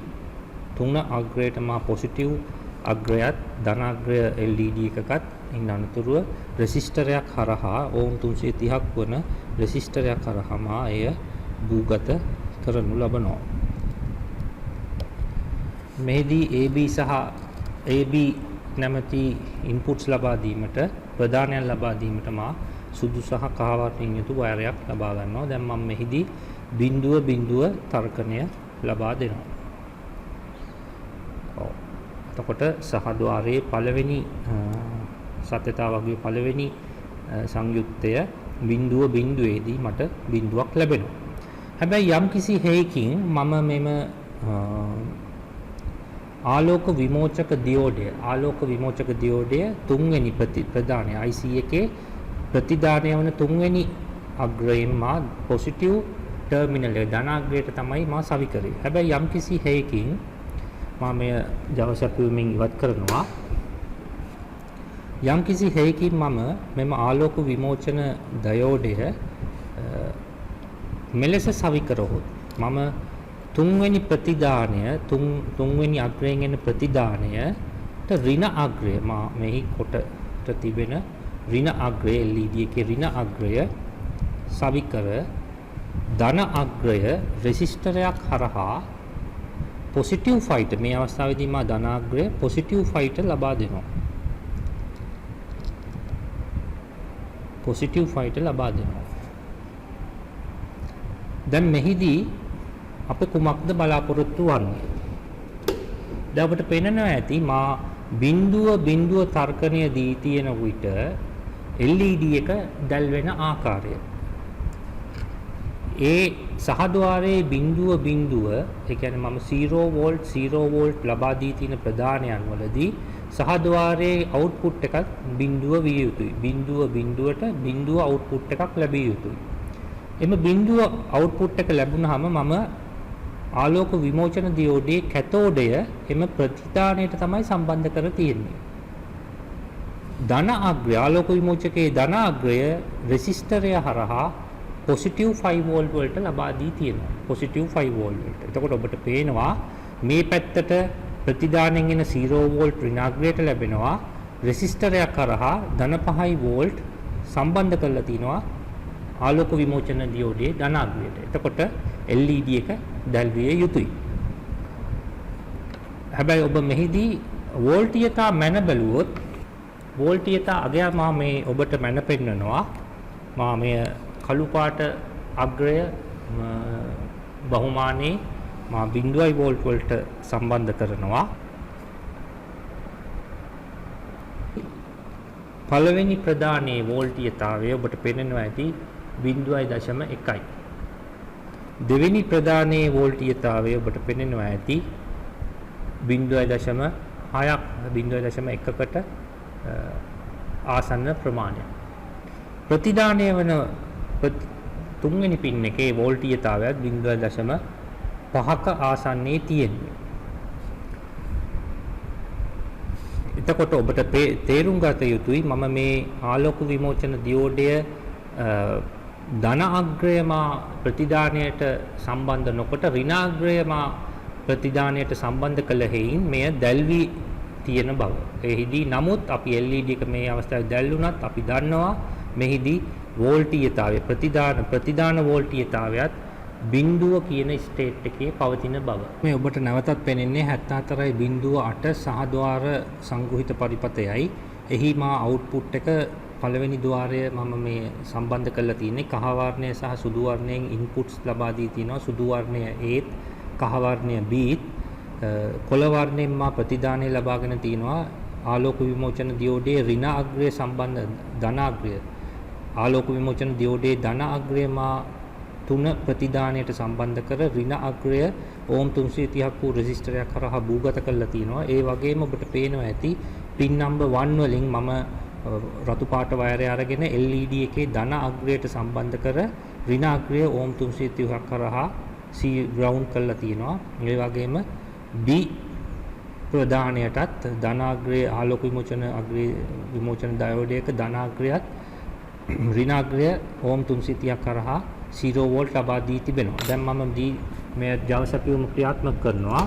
3 අග්‍රයට මා පොසිටිව් අග්‍රයත් ධන අග්‍රය LED එකකත් ඉන් අනතුරුව රෙසිස්ටරයක් හරහා ඕම් 330ක් වන රෙසිස්ටරයක් හරහා මා එය භූගත කරනු ලබනවා. මෙහිදී AB සහ AB නැමැති ඉන්පුට්ස් ලබා දීමට ප්‍රදානයන් ලබා දීමට මා සුදු සහ කහ වර්ණයෙන් යුතු වයරයක් ලබා ගන්නවා. දැන් මම මෙහිදී බිඳුව බිඳුව තර්කණය ලබා දෙනවා. එතකොට සහද්වාරයේ පළවෙනි සත්‍යතාවගේ පළවෙනි සංයුක්තය බිඳුව බිඳුවේදී මට බිඳුවක් ලැබෙනවා. හැබැයි යම්කිසි හේකින් මම මෙම ආලෝක විමෝචක දියෝඩය තුන්වෙනි ප්‍රදානය IC එකේ ප්‍රතිදානය වන තුන්වෙනි අග්‍රයෙන් මා පොසිටිව් ටර්මිනල් එක ධන අග්‍රයට තමයි මා සවි කරේ. හැබැයි යම්කිසි හේකින් මා මෙය Java සැපයුමින් ඉවත් කරනවා. යම්කිසි හේකින් මම මෙම ආලෝක විමෝචන දයෝඩය මෙලෙස සවි කරහොත් මම තුන්වෙනි ප්‍රතිදානය තුන්වෙනි අග්‍රයෙන් එන ප්‍රතිදානයට ඍණ අග්‍රය මා මෙහි කොටට තිබෙන ඍණ අග්‍රය LED එකේ ඍණ අග්‍රය සවි කර ධන අග්‍රය රෙසිස්ටරයක් හරහා පොසිටිව් ෆයිට මේ අවස්ථාවේදී මා ධන අග්‍රය පොසිටිව් ෆයිට ලබා දෙනවා. පොසිටිව් 5ට ලබා දෙනවා. දැන් මෙහිදී අප කුමක්ද බලාපොරොත්තු වන්නේ? දැන් අපට පේනවා ඇති මා බිඳුව තර්කණය දී තියෙන විට LED එක දැල් වෙන ආකාරය. ඒ සහද්වාරයේ බිඳුව ඒ කියන්නේ මම 0 වෝල්ට් ලබා දී තියෙන ප්‍රදානයන් වලදී සහද්වාරයේ අවුට්පුට් එකක් බිඳුව විය යුතුයි. බිඳුවට බිඳුව අවුට්පුට් එකක් ලැබිය යුතුයි. එම බිඳුව අවුට්පුට් එක ලැබුණාම මම ආලෝක විමෝචන දියෝඩයේ කැතෝඩය එම ප්‍රතිදානයට තමයි සම්බන්ධ කර තියෙන්නේ. ධන අග්‍රය ආලෝක විමෝචකයේ ධන අග්‍රය රෙසිස්ටරය හරහා පොසිටිව් 5 වෝල්ට් වලට ලබා දී තියෙනවා. පොසිටිව් 5 වෝල්ට් වලට. එතකොට ඔබට පේනවා මේ පැත්තට ප්‍රතිදානෙන් එන 0 වෝල්ට් ඍණාග්‍රයට ලැබෙනවා. රෙසිස්ටරයක් හරහා ධන 5 වෝල්ට් සම්බන්ධ කරලා තිනවා ආලෝක විමෝචන දියෝඩයේ ධන අග්‍රයට. එතකොට LED එක දැල්විය යුතුයි. හැබැයි ඔබ මෙහිදී වෝල්ටීයතා මැන බැලුවොත් වෝල්ටීයතා අගය මා මේ ඔබට මැන පෙන්නනවා. මා මේ කළු පාට අග්‍රය බහුමානයේ මා 0 වෝල්ට් වලට සම්බන්ධ කරනවා. පළවෙනි ප්‍රදානයේ වෝල්ටීයතාවය ඔබට පෙනෙනවා ඇති 0.1යි. දෙවෙනි ප්‍රදානයේ වෝල්ටීයතාවය ඔබට පෙනෙනවා ඇති 0.6ක් 0.1කට ආසන්න ප්‍රමාණයක්. ප්‍රතිදානය වන තුන්වෙනි පින් එකේ වෝල්ටීයතාවයත් 0.5ක ආසන්නයේ තියෙන්නේ. එතකොට ඔබට තේරුම් ගත යුතුයි මම මේ ආලෝක විමෝචන දියෝඩය ධන අග්‍රයමා ප්‍රතිදානයට සම්බන්ධ නොකොට ඍණාග්‍රයමා ප්‍රතිදානයට සම්බන්ධ කළ හේයින් මෙය දැල්වි තියෙන බව. එහිදී නමුත් අපි LED එක මේ අවස්ථාවේ දැල්ුණත් අපි දන්නවා මෙහිදී වෝල්ටීයතාවය ප්‍රතිදාන වෝල්ටීයතාවයත් බිඳුව කියන ස්ටේට් එකේ පවතින බව. මේ ඔබට නැවතත් පෙනෙන්නේ 74.8 සහද්වාර සංගුහිත පරිපථයයි. එහි මා අවුට්පුට් එක පළවෙනි ద్వාරය මම මේ සම්බන්ධ කරලා තියෙන්නේ කහ වර්ණය සහ සුදු වර්ණයෙන් ඉන්පුට්ස් ලබා දී තිනවා. සුදු වර්ණය Aත් කහ වර්ණය Bත් කොළ වර්ණයෙන් මා ප්‍රතිදානය ලබාගෙන තිනවා ආලෝක විමෝචන දියෝඩයේ ඍණ අග්‍රය සම්බන්ධ ධන අග්‍රය ආලෝක විමෝචන දියෝඩයේ ධන අග්‍රය මා 3 ප්‍රතිදානයට සම්බන්ධ කර ඍණ අග්‍රය ඕම් 330ක් වූ රෙසිස්ටරයක් කරහා භූගත කරලා තිනවා. ඒ වගේම ඔබට පේනවා ඇති පින් නම්බර් 1 වලින් මම රතු පාට වයරය අරගෙන LED එකේ ධන අග්‍රයට සම්බන්ධ කර ඍණ අග්‍රය ඕම් 330ක් කරහා C ග්‍රවුන්ඩ් කරලා තිනවා. ඒ වගේම B ප්‍රදානයටත් ධනාග්‍රය ආලෝක විමෝචන ඩයෝඩයක ධනාග්‍රයත් ඍණාග්‍රය ඕම් 330ක් කරහා 0 වෝල්ට් ලබා දී තිබෙනවා. දැන් මම මේ ජව සැපයුම ක්‍රියාත්මක කරනවා.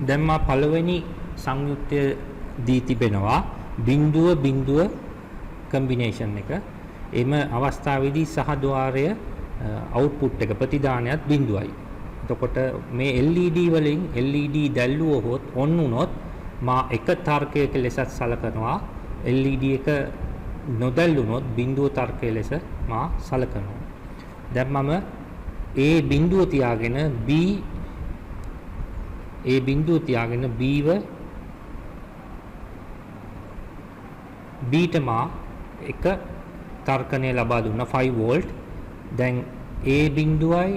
දැන් මා පළවෙනි සංයුක්තය දී තිබෙනවා බිඳුව කම්බිනේෂන් එක. එම අවස්ථාවේදී සහද්වාරය අවුට්පුට් එක ප්‍රතිදානයත් බිඳුවයි. එතකොට මේ LED වලින් LED දැල්වුවොත් ඔන් වුණොත් මා එක තර්කයක ලෙසත් සලකනවා. LED එක නොදැල්ුණොත් බිඳුව තර්කයේ ලෙස මා සලකනවා. දැන් මම A බිඳුව තියාගෙන Bට මා එක තර්කණය ලබා දුන්නා 5 වෝල්ට්. දැන් A බිඳුවයි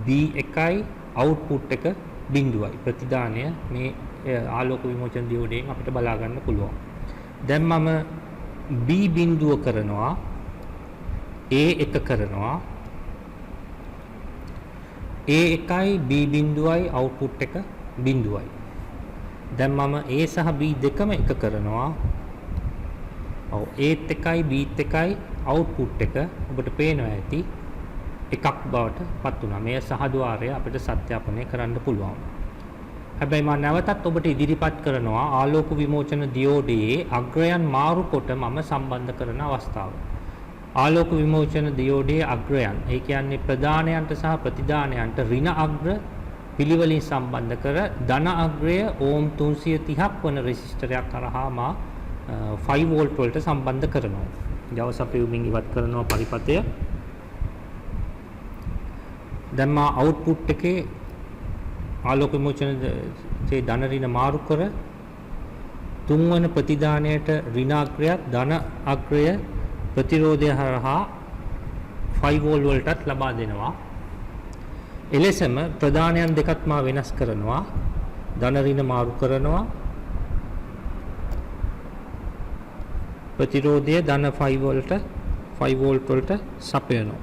B එකයි අවුට්පුට් එක බිඳුවයි. ප්‍රතිදානය මේ ආලෝක විමෝචන දියෝඩයෙන් අපිට බලා ගන්න පුළුවන්. දැන් මම B බිඳුව කරනවා A එක කරනවා A එකයි B බිඳුවයි අවුට්පුට් එක බිඳුවයි. දැන් මම A සහ B දෙකම එක කරනවා. ඔව් Aත් එකයි Bත් එකයි අවුට්පුට් එක ඔබට පේනවා ඇති එකක් බවට පත් වුණා. මේ සහද්වාරය අපිට සත්‍යාපනය කරන්න පුළුවන්. හැබැයි මම නැවතත් ඔබට ඉදිරිපත් කරනවා ආලෝක විමෝචන දියෝඩයේ අග්‍රයන් මාරු කොට මම සම්බන්ධ කරන අවස්ථාව. ආලෝක විමෝචන දියෝඩයේ අග්‍රයන් ඒ කියන්නේ ප්‍රදානයන්ට සහ ප්‍රතිදානයන්ට ඍණ අග්‍ර පිළිවෙලින් සම්බන්ධ කර ධන අග්‍රය ඕම් 330ක් වන රෙසිස්ටරයක් කරහා මා 5 වෝල්ට් වලට සම්බන්ධ කරනවා. Java සපයුමින් ඉවත් කරනවා පරිපතය. දැන් මා output එකේ ආලෝක විමෝචනයේ ධන ඍණ මාරු කර තුන්වන ප්‍රතිදානයට ඍණාග්‍රයත් ධන අග්‍රය ප්‍රතිරෝධය හරහා 5 වෝල්ට් වලටත් ලබා දෙනවා. එලෙසම ප්‍රදානයන් දෙකත් මා වෙනස් කරනවා. ධන ඍණ මාරු කරනවා. ප්‍රතිරෝධය ධන 5 වෝල්ට් වලට සපයනවා.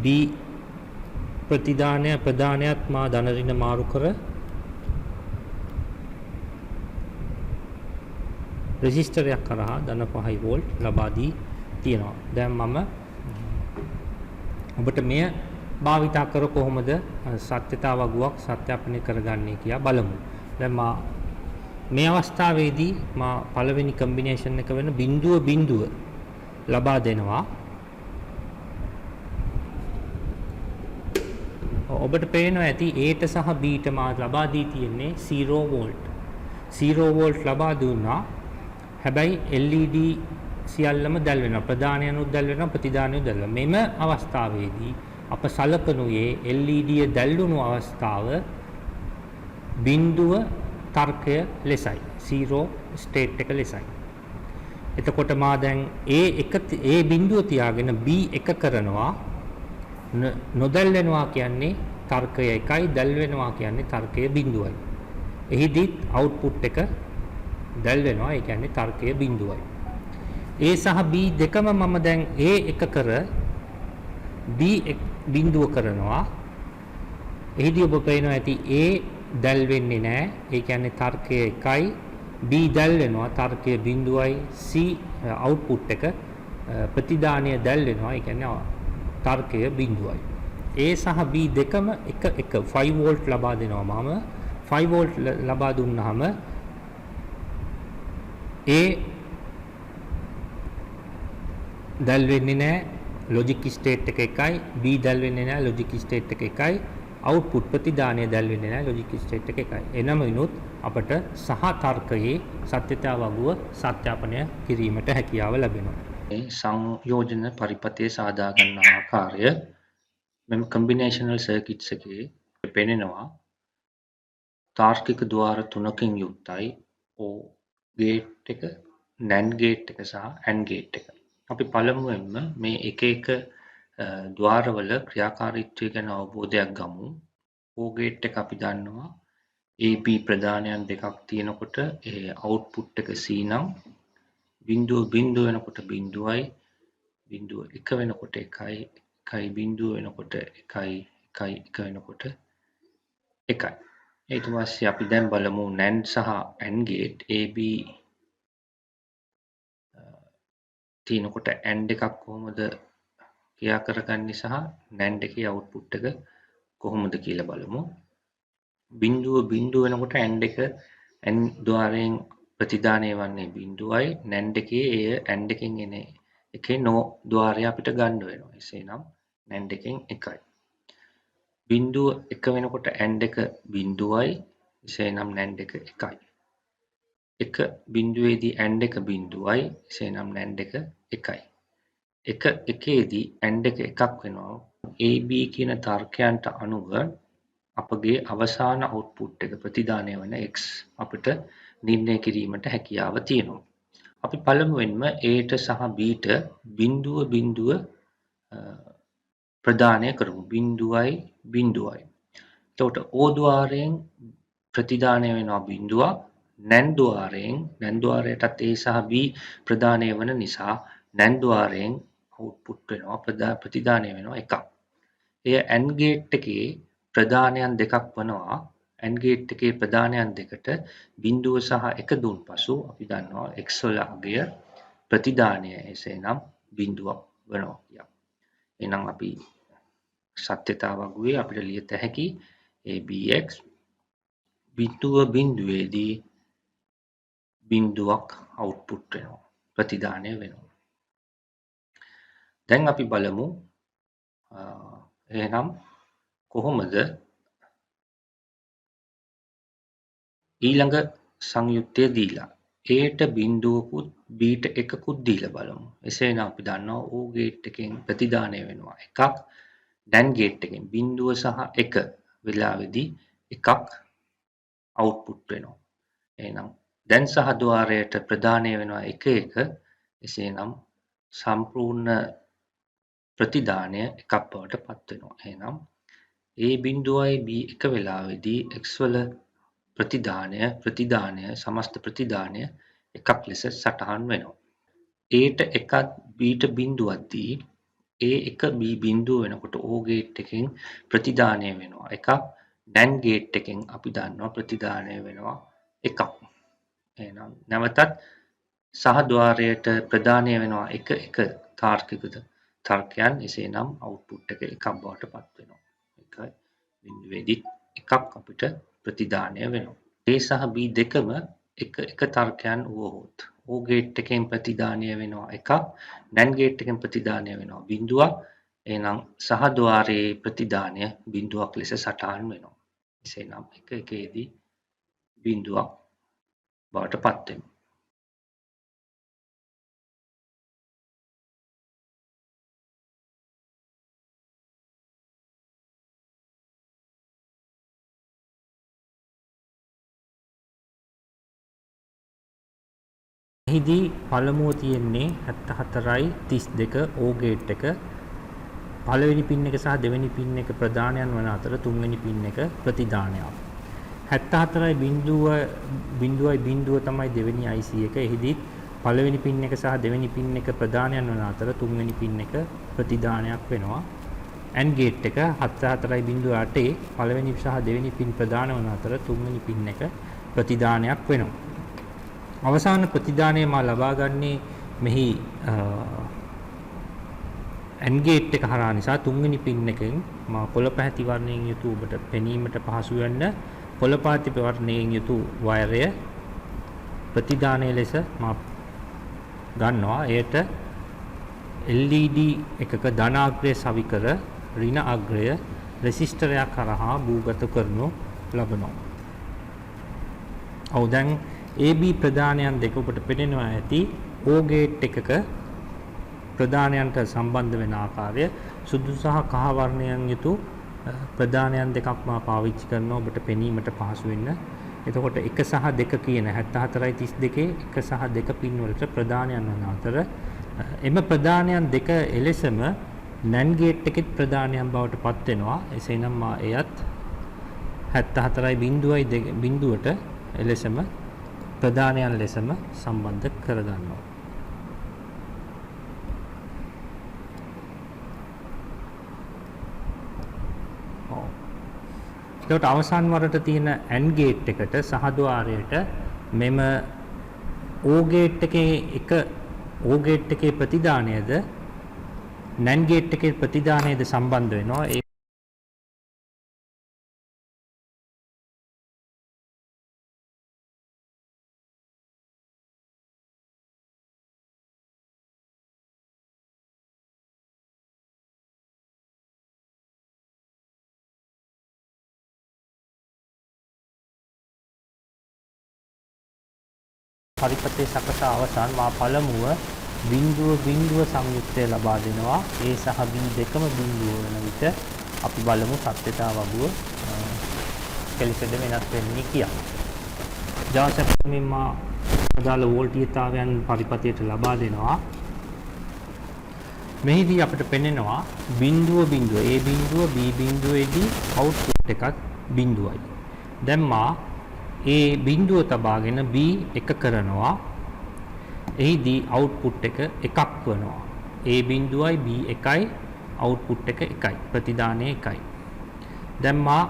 B ප්‍රදානයත් මා ධන ඍණ මාරු කර රෙසිස්ටරයක් කරා ධන 5 වෝල්ට් ලබා දී තියෙනවා. දැන් මම ඔබට මෙය භාවිතා කර කොහොමද සත්‍යතා වගුවක් සත්‍යාපනය කරගන්නේ කියලා බලමු. දැන් මේ අවස්ථාවේදී මා පළවෙනි කම්බිනේෂන් එක වෙන බිඳුව ලබා දෙනවා. ඔබට පේනවා ඇති Aට සහ Bට මා ලබා දී තියෙන්නේ 0 වෝල්ට්. 0 වෝල්ට් ලබා දුන්නා. හැබැයි LED සියල්ලම දැල් වෙනවා. ප්‍රදානයනුත් දැල් වෙනවා, ප්‍රතිදානයනුත් දැල් වෙනවා. මෙම අවස්ථාවේදී අප සලකනුයේ LED දැල්වුණු අවස්ථාව බිඳුව තර්කය ලෙසයි. 0 ස්ටේට් එක ලෙසයි. එතකොට මා දැන් A බිඳුව තියාගෙන B1 කරනවා. නොදැල් වෙනවා කියන්නේ තර්කය 1යි, දැල් වෙනවා කියන්නේ තර්කය 0යි. එහිදීත් අවුට්පුට් එක දැල් වෙනවා, ඒ කියන්නේ තර්කය 0යි. A සහ B දෙකම මම දැන් A1 කර B0 කරනවා. එහිදී ඔබ පේනවා ඇති A දැල් වෙන්නේ නැහැ, ඒ කියන්නේ තර්කය 1යි. B දැල් වෙනවා, තර්කය 0යි. C අවුට්පුට් එක ප්‍රතිදානය දැල් වෙනවා, ඒ කියන්නේ තර්කය 0යි. A සහ B දෙකම එක 5 වෝල්ට් ලබා දෙනවා. මම 5 වෝල්ට් ලබා දුන්නාම A දැල් වෙන්නේ නැහැ, ලොජික් ස්ටේට් එක 1යි. B දැල් වෙන්නේ නැහැ, ලොජික් ස්ටේට් එක 1යි. අවුට්පුට් ප්‍රතිදානය දැල් වෙන්නේ නැහැ, ලොජික් ස්ටේට් එක 1යි. එනම විනුත් අපට සහ තර්කයේ සත්‍යතා වගුව සත්‍යාපනය කිරීමට හැකියාව ලැබෙනවා. මේ සංයෝජන පරිපතේ සාදා ගන්න ආකාරය මෙම කම්බිනේෂනල් සර්කිට්ස් එකේ පෙනෙනවා. තාර්කික ద్వාර තුනකින් යුක්තයි O ගේට් එක, NAND ගේට් එක සහ AND ගේට් එක. අපි පළමුවෙන්ම මේ එක ద్వාරවල ක්‍රියාකාරීත්වය ගැන අවබෝධයක් ගමු. O ගේට් එක අපි දන්නවා AB ප්‍රදානයන් දෙකක් තියෙනකොට ඒ අවුට්පුට් එක C නම් බිඳුව වෙනකොට 0යි, බිඳුව 1 වෙනකොට 1යි, 1යි බිඳුව වෙනකොට 1යි, 1යි 1 වෙනකොට 1යි. ඊට පස්සේ අපි දැන් බලමු NAND සහ AND ගේට් AB තියෙනකොට AND එකක් කොහොමද ක්‍රියා කරගන්නේ සහ NAND එකේ අවුට්පුට් එක කොහොමද කියලා බලමු. බිඳුව වෙනකොට AND එක AND ద్వාරයෙන් ප්‍රතිදානය වන්නේ 0යි. NAND එකේ එය AND එකෙන් එන එකේ no ద్వාරය අපිට ගන්න වෙනවා. එසේනම් NAND එකෙන් 1යි. බිඳුව 1 වෙනකොට AND එක 0යි. එසේනම් NAND එක 1යි. 1 බිඳුවේදී AND එක 0යි. එසේනම් NAND එක 1යි. 1 එකේදී AND එක 1ක් වෙනවා. AB කියන තර්කයන්ට අනුව අපගේ අවසාන අවුට්පුට් එක ප්‍රතිදානය වන X අපිට නිර්ණය කිරීමට හැකියාව තියෙනවා. අපි පළමුවෙන්ම Aට සහ Bට බිඳුව ප්‍රදානය කරමු. 0යි 0යි. එතකොට O ద్వාරයෙන් ප්‍රතිදානය වෙනවා 0ක්. NAND ద్వාරයටත් A සහ B ප්‍රදානය වන නිසා NAND ద్వාරයෙන් අවුට්පුට් වෙනවා ප්‍රතිදානය වෙනවා 1ක්. එය AND ගේට් එකේ ප්‍රදානයන් දෙකක් වනවා. AND ගේට් එකේ ප්‍රදානයන් දෙකට 0 සහ 1 දුන් පසු අපි දන්නවා X වල අගය ප්‍රතිදානය එසේනම් 0ක් වෙනවා කියලා. එහෙනම් අපි සත්‍යතා වගුවේ අපිට ලියත හැකි ABX බිඳුවේදී 0ක් අවුට්පුට් වෙනවා, ප්‍රතිදානය වෙනවා. දැන් අපි බලමු එහෙනම් කොහොමද ඊළඟ සංයුක්තය දීලා Aට බිංදුවකුත් Bට එකකුත් දීලා බලමු. එසේනම් අපි දන්නවා O ගේට් එකෙන් ප්‍රතිදානය වෙනවා එකක්. NAND ගේට් එකෙන් බිංදුව සහ එක වෙලාවේදී එකක් අවුට්පුට් වෙනවා. එහෙනම් දැන් සහද්වාරයට ප්‍රදානය වෙනවා එක එක. එසේනම් සම්පූර්ණ ප්‍රතිදානය එකක් බවට පත් වෙනවා. එහෙනම් A බිංදුවයි B එක වෙලාවේදී X වල ප්‍රතිදානය සමස්ත ප්‍රතිදානය එකක් ලෙස සටහන් වෙනවා. Aට එකක් Bට බිංදුවක් දී A1 B බිංදුව වෙනකොට O ගේට් එකෙන් ප්‍රතිදානය වෙනවා එකක්. NAND ගේට් එකෙන් අපි දන්නවා ප්‍රතිදානය වෙනවා එකක්. එහෙනම් නැවතත් සහද්වාරයට ප්‍රදානය වෙනවා එක එක තාර්කික තර්කයන්. එසේනම් අවුට්පුට් එක එකක් බවට පත් වෙනවා. එකයි බිංදුවේදී එකක් අපිට ප්‍රතිදානය වෙනවා. A සහ B දෙකම එක තර්කයන් වුවහොත් O ගේට් එකෙන් ප්‍රතිදානය වෙනවා එකක්. NAND ගේට් එකෙන් ප්‍රතිදානය වෙනවා බිංදුවක්. එහෙනම් සහද්වාරයේ ප්‍රතිදානය බිංදුවක් ලෙස සටහන් වෙනවා. එසේනම් එක එකේදී බිංදුවක් බවට පත් වෙනවා. එහිදී පළමුව තියෙන්නේ 74යි 32 O ගේට් එක. පළවෙනි පින් එක සහ දෙවෙනි පින් එක ප්‍රදානයන් වන අතර තුන්වෙනි පින් එක ප්‍රතිදානයක්. 74යි බිංදුව තමයි දෙවෙනි IC එක. එහිදී පළවෙනි පින් එක සහ දෙවෙනි පින් එක ප්‍රදානයන් වන අතර තුන්වෙනි පින් එක ප්‍රතිදානයක් වෙනවා. AND ගේට් එක 74.8 පළවෙනි සහ දෙවෙනි පින් ප්‍රදාන වන අතර තුන්වෙනි පින් එක ප්‍රතිදානයක් වෙනවා. අවසාන ප්‍රතිදානය මා ලබා ගන්නේ මෙහි AND ගේට් එක හරහා නිසා තුන්වෙනි පින් එකෙන් මා පොළ පැහැති වර්ණයෙන් යුතු ඔබට පෙනීමට පහසු වෙන්න පොළ පාති වර්ණයෙන් යුතු වයරය ප්‍රතිදානය ලෙස මා ගන්නවා. එයට LED එකක ධන අග්‍රය සවි කර ඍණ අග්‍රය රෙසිස්ටරයක් හරහා භූගත කරනු ලබනවා. ඔව් දැන් AB ප්‍රදානයන් දෙක ඔබට පෙනෙනවා ඇති. O ගේට් එකක ප්‍රදානයන්ට සම්බන්ධ වෙන ආකාරය සුදු සහ කහ වර්ණයන් යුතු ප්‍රදානයන් දෙකක් මා පාවිච්චි කරනවා ඔබට පෙනීමට පහසු වෙන්න. එතකොට 1 සහ 2 කියන 74.32 1 සහ 2 පින් වලට ප්‍රදානයන් වන අතර එම ප්‍රදානයන් දෙක එලෙසම NAND ගේට් එකෙත් ප්‍රදානයන් බවට පත් වෙනවා. එසේනම් මා එයත් 74.2 බිංදුවට එලෙසම ප්‍රදානයන් ලෙසම සම්බන්ධ කරගන්නවා. එතකොට අවසාන වරට තියෙන AND ගේට් එකට සහද්වාරයට මෙම O ගේට් එකේ ප්‍රතිදානයද NAND ගේට් එකේ ප්‍රතිදානයද සම්බන්ධ වෙනවා. ඒ පරිපතේ සකසා අවසන් මා පළමුව බිංදුව සංයුක්තය ලබා දෙනවා. A සහ B දෙකම බිංදුව වන විට අපි බලමු සත්‍යතා වගුව කෙලෙසද වෙනස් වෙන්නේ කියලා. ජාසප්පමින් මා අදාළ වෝල්ටීයතාවයන් පරිපතයට ලබා දෙනවා. මෙහිදී අපිට පෙනෙනවා බිංදුව A බිංදුව B බිංදුවේදී අවුට්පුට් එකක් බිංදුවයි. දැන් මා A බිංදුව තබාගෙන B එක කරනවා. එහිදී අවුට්පුට් එක එකක් වෙනවා. A බිංදුවයි B එකයි අවුට්පුට් එක එකයි. ප්‍රතිදානය එකයි. දැන් මා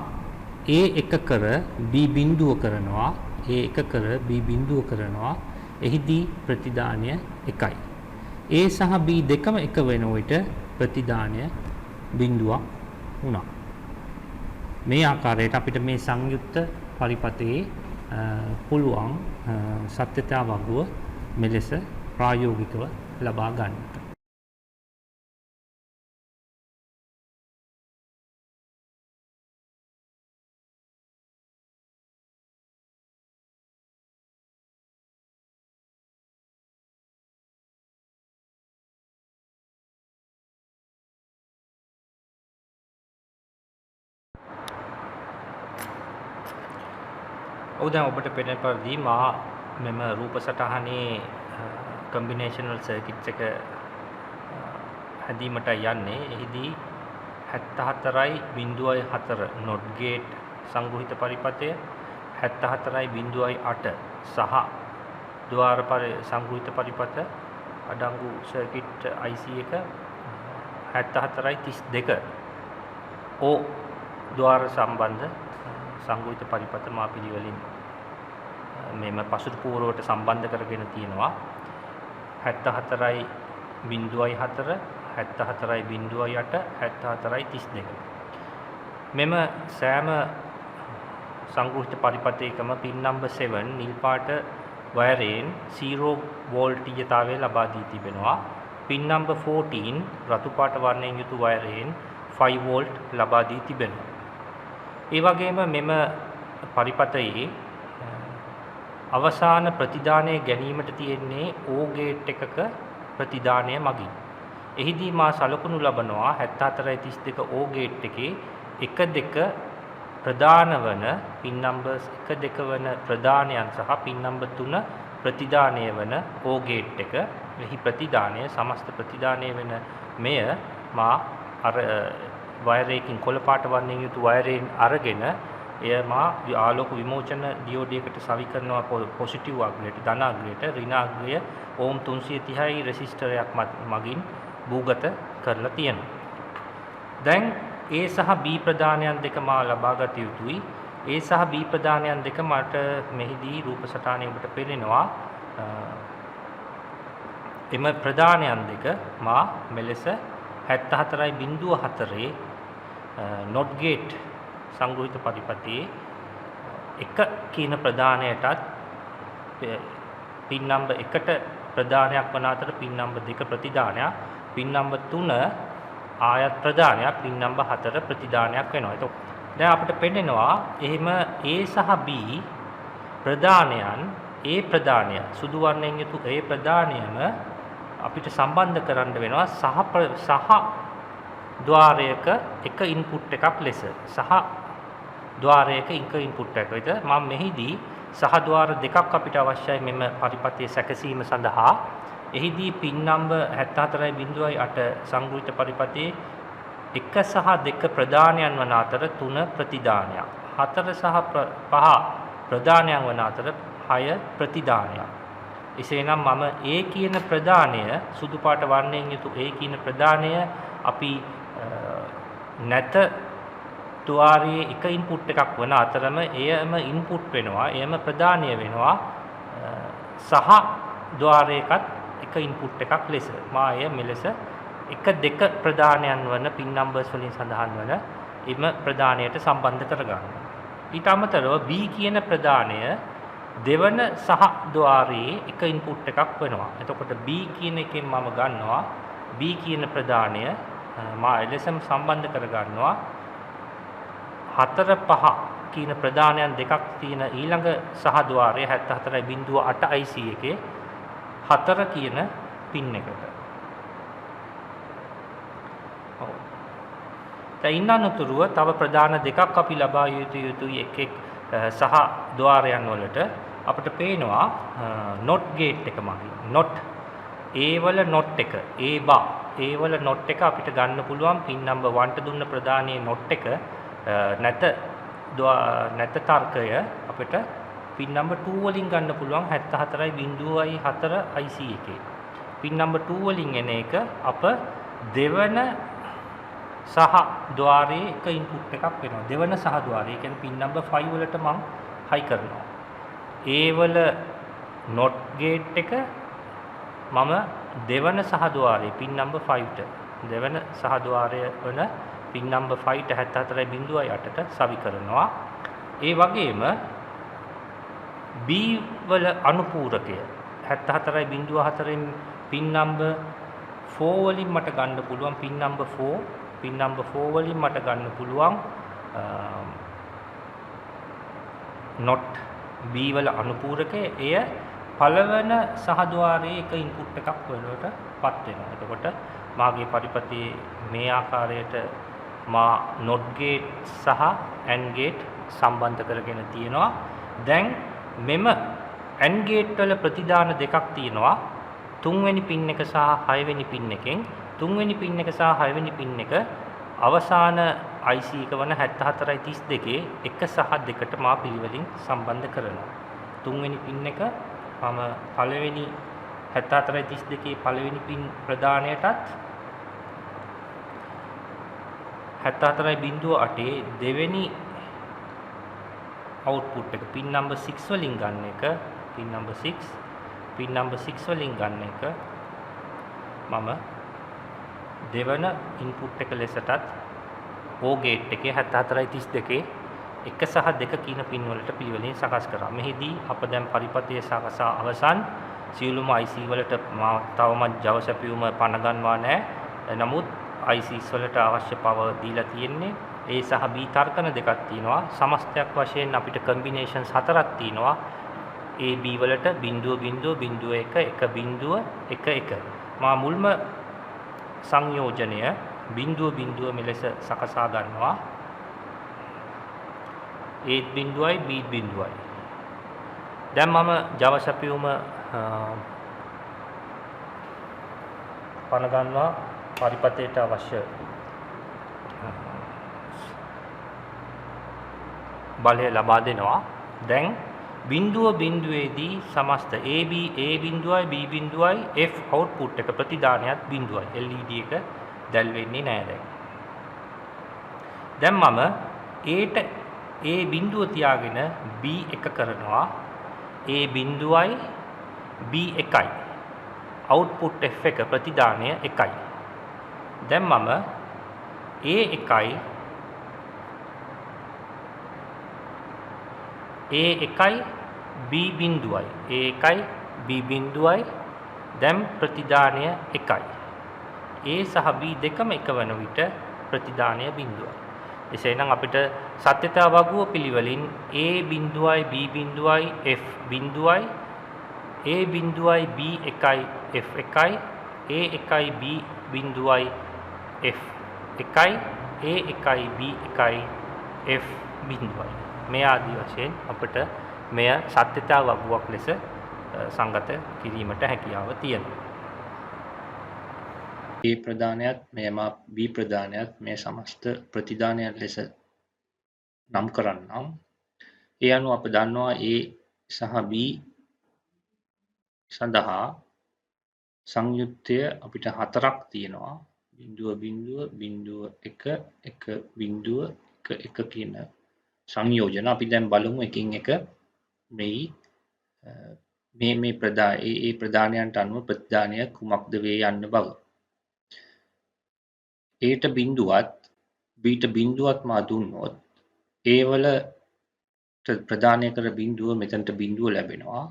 A එක කර B බිංදුව කරනවා. A එක කර B බිංදුව කරනවා. එහිදී ප්‍රතිදානය එකයි. A සහ B දෙකම එක වෙන විට ප්‍රතිදානය බිංදුවක් වුණා. මේ ආකාරයට අපිට මේ සංයුක්ත පරිපතේ පුළුවන් සත්‍යතා වගුව මෙලෙස ප්‍රායෝගිකව ලබා ගන්නට. ඔව් දැන් ඔබට පෙනෙන පරිදි මා මෙම රූප සටහනේ කම්බිනේෂනල් සර්කිට්ස් එක හැදීමට යන්නේ. එහිදී 74.4 නොට් ගේට් සංග්‍රහිත පරිපථය 74.8 සහ ద్వාර සංග්‍රහිත පරිපථ අඩංගු සර්කිට් IC එක 74.32 O ద్వාර සම්බන්ධ සංග්‍රහිත පරිපථ මා පිළිවෙලින් මෙම පසුරු පූර්වට සම්බන්ධ කරගෙන තියෙනවා. 74.4 74.8 74.32 මෙම සෑම සංග්‍රහිත පරිපථයකම පින් නම්බර් 7 නිල් පාට වයරයෙන් 0 වෝල්ටීයතාවය ලබා දී තිබෙනවා. පින් නම්බර් 14 රතු පාට වර්ණයෙන් යුතු වයරයෙන් 5 වෝල්ට් ලබා දී තිබෙනවා. ඒ වගේම මෙම පරිපථයේ අවසාන ප්‍රතිදානය ගැනීමට තියෙන්නේ O ගේට් එකක ප්‍රතිදානය මගින්. එහිදී මා සලකුණු ලබනවා 74.32 O ගේට් එකේ 1 ප්‍රදාන වන පින් නම්බර් 1 වන ප්‍රදානයන් සහ පින් නම්බර් 3 ප්‍රතිදානය වන O ගේට් එක. එහි ප්‍රතිදානය සමස්ත ප්‍රතිදානය වෙන මෙය මා අර වයරයකින් කොළ පාට වර්ණයෙන් යුතු වයරයෙන් අරගෙන එය මා ආලෝක විමෝචන දියෝඩයකට සවි කරනවා පොසිටිව් අග්‍රයට ධන අග්‍රයට ඍණ අග්‍රය ඕම් 330යි රෙසිස්ටරයක් මගින් භූගත කරලා තියෙනවා. දැන් A සහ B ප්‍රදානයන් දෙක මා ලබාගත යුතුයි. A සහ B ප්‍රදානයන් දෙක මට මෙහිදී රූප සටහනේ ඔබට පෙනෙනවා. එම ප්‍රදානයන් දෙක මා මෙලෙස 74.4 නොට් ගේට් සංග්‍රහිත පරිපථයේ 1 කියන ප්‍රදානයටත් පින් නම්බර් 1ට ප්‍රදානයක් වන අතර පින් නම්බර් 2 ප්‍රතිදානයක්, පින් නම්බර් 3 ආයත් ප්‍රදානයක්, පින් නම්බර් 4 ප්‍රතිදානයක් වෙනවා. එතකොට දැන් අපිට පෙන්නනවා එහෙම A සහ B ප්‍රදානයන් A ප්‍රදානය සුදු වර්ණයෙන් යුතු A ප්‍රදානයම අපිට සම්බන්ධ කරන්න වෙනවා සහ ద్వාරයක එක ඉන්පුට් එකක් ලෙස සහ ద్వාරයක එක ඉන්පුට් එකක්. විතර මම මෙහිදී සහ ద్వාර දෙකක් අපිට අවශ්‍යයි මෙම පරිපථයේ සැකසීම සඳහා. එහිදී පින් නම්බර් 74.8 සංග්‍රහිත පරිපථයේ 1 සහ 2 ප්‍රදානයන් වන අතර 3 ප්‍රතිදානයක්, 4 සහ 5 ප්‍රදානයන් වන අතර 6 ප්‍රතිදානයක්. එසේනම් මම A කියන ප්‍රදානය සුදු පාට වර්ණයෙන් යුතු A කියන ප්‍රදානය අපි නැත ద్వාරයේ එක ඉන්පුට් එකක් වන අතරම එයම ඉන්පුට් වෙනවා, එයම ප්‍රදානය වෙනවා සහ ద్వාරයකත් එක ඉන්පුට් එකක් ලෙස මා එය මෙලෙස 1 2 ප්‍රදානයන් වන පින් නම්බර්ස් වලින් සඳහන් වන එම ප්‍රදානයට සම්බන්ධ කරගන්නවා. ඊට අමතරව B කියන ප්‍රදානය දෙවන සහ ద్వාරයේ එක ඉන්පුට් එකක් වෙනවා. එතකොට B කියන එකෙන් මම ගන්නවා B කියන ප්‍රදානය මා එලෙසම සම්බන්ධ කරගන්නවා 4 5 කියන ප්‍රදානයන් දෙකක් තියෙන ඊළඟ සහ ద్వාරයේ 74.8 IC එකේ 4 කියන පින් එකට. ඔව්. දැන් ඉන්නතුරුව තව ප්‍රදාන දෙකක් අපි ලබා යුතුයි එක් සහ ద్వාරයන් වලට අපිට පේනවා නොට් ගේට් එක මගින් නොට් A වල නොට් එක A බා A වල නොට් එක අපිට ගන්න පුළුවන් පින් නම්බර් 1ට දුන්න ප්‍රදානයේ නොට් එක නැත තර්කය අපිට පින් නම්බර් 2 වලින් ගන්න පුළුවන් 74.4 IC එකේ. පින් නම්බර් 2 වලින් එන එක අප දෙවන සහ ద్వාරයේ එක ඉන්පුට් එකක් වෙනවා. දෙවන සහ ద్వාරයේ කියන්නේ පින් නම්බර් 5 වලට මම හයි කරනවා. A වල නොට් ගේට් එක මම දෙවන සහ ద్వාරයේ පින් නම්බර් 5ට දෙවන සහ ద్వාරය වන පින් නම්බර් 5ට 74.8ට සවි කරනවා. ඒ වගේම B වල අනුපූරකය 74.4න් පින් නම්බර් 4 වලින් මට ගන්න පුළුවන් පින් නම්බර් 4 වලින් මට ගන්න පුළුවන් not B වල අනුපූරකය එය පළවන සහද්වාරයේ එක ඉන්පුට් එකක් වලට පත් වෙනවා. එතකොට මාගේ පරිපථයේ මේ ආකාරයට මා not gate සහ AND gate සම්බන්ධ කරගෙන තියෙනවා. දැන් මෙම AND ගේට් වල ප්‍රතිදාන දෙකක් තියෙනවා. 3 වෙනි පින් එක සහ 6 වෙනි පින් එකෙන්. 3 වෙනි පින් එක සහ 6 වෙනි පින් එක අවසාන IC එක වන 7432 1 සහ 2ට මා පිළිවෙලින් සම්බන්ධ කරනවා. 3 වෙනි පින් එක මම පළවෙනි 7432 පළවෙනි පින් ප්‍රදානයටත් 74.8 දෙවෙනි output එක pin number 6 වලින් ගන්න එක pin number 6 වලින් ගන්න එක මම දෙවන input එක ලෙසටත් O gate එකේ 7432 1 සහ 2 කියන pin වලට පිළිවෙලින් සකස් කරා. මෙහිදී අප දැන් පරිපථයේ සකසා අවසන් සියලුම IC වලට තවමත් Java සැපයුම පණ ගන්නවා නැහැ. නමුත් ICs වලට අවශ්‍ය power දීලා තියෙන්නේ. A සහ B තර්කන දෙකක් තියෙනවා. සමස්තයක් වශයෙන් අපිට combinations 4ක් තියෙනවා. A B වලට 0.0.1 මා මුල්ම සංයෝජනය 0.0 මෙලෙස සකසා ගන්නවා. A බිඳුවයි B බිඳුවයි. දැන් මම Java සැපයුම පණ ගන්නවා පරිපථයට අවශ්‍ය බලය ලබා දෙනවා. දැන් බිඳුව බිඳුවේදී සමස්ත AB A බිඳුවයි B බිඳුවයි F output එක ප්‍රතිදානයත් බිඳුවයි. LED එක දැල් වෙන්නේ නැහැ දැන් මම Aට A බිඳුව තියාගෙන B එක කරනවා. A බිඳුවයි B එකයි. output F එක ප්‍රතිදානය එකයි. දැන් මම A එකයි B බිඳුවයි A එකයි B බිඳුවයි දැන් ප්‍රතිදානය එකයි. A සහ B දෙකම එක වන විට ප්‍රතිදානය බිඳුවයි. එසේනම් අපිට සත්‍යතා වගුව පිළිවෙලින් A බිඳුවයි B බිඳුවයි F බිඳුවයි A බිඳුවයි B එකයි F එකයි A එකයි B බිඳුවයි F එකයි A එකයි B එකයි F බිඳුවයි. මේ ආදී වශයෙන් අපිට මෙය සත්‍යතා වගුවක් ලෙස සංගත කිරීමට හැකියාව තියෙනවා. A ප්‍රදානයත් මෙම B ප්‍රදානයත් මේ සමස්ත ප්‍රතිදානයක් ලෙස නම් කරන්නම්. ඒ අනුව අප දන්නවා A සහ B සඳහා සංයුක්තය අපිට 4ක් තියෙනවා. 0.0.1 කියන සංයෝජන. අපි දැන් බලමු එකින් එක මේ ප්‍රදානයන්ට අනුව ප්‍රතිදානය කුමක්ද වේ යන්න බව. Aට බිඳුවත් Bට බිඳුවත් මා දුන්නොත් A වල ප්‍රදානය කර බිඳුව මෙතනට බිඳුව ලැබෙනවා.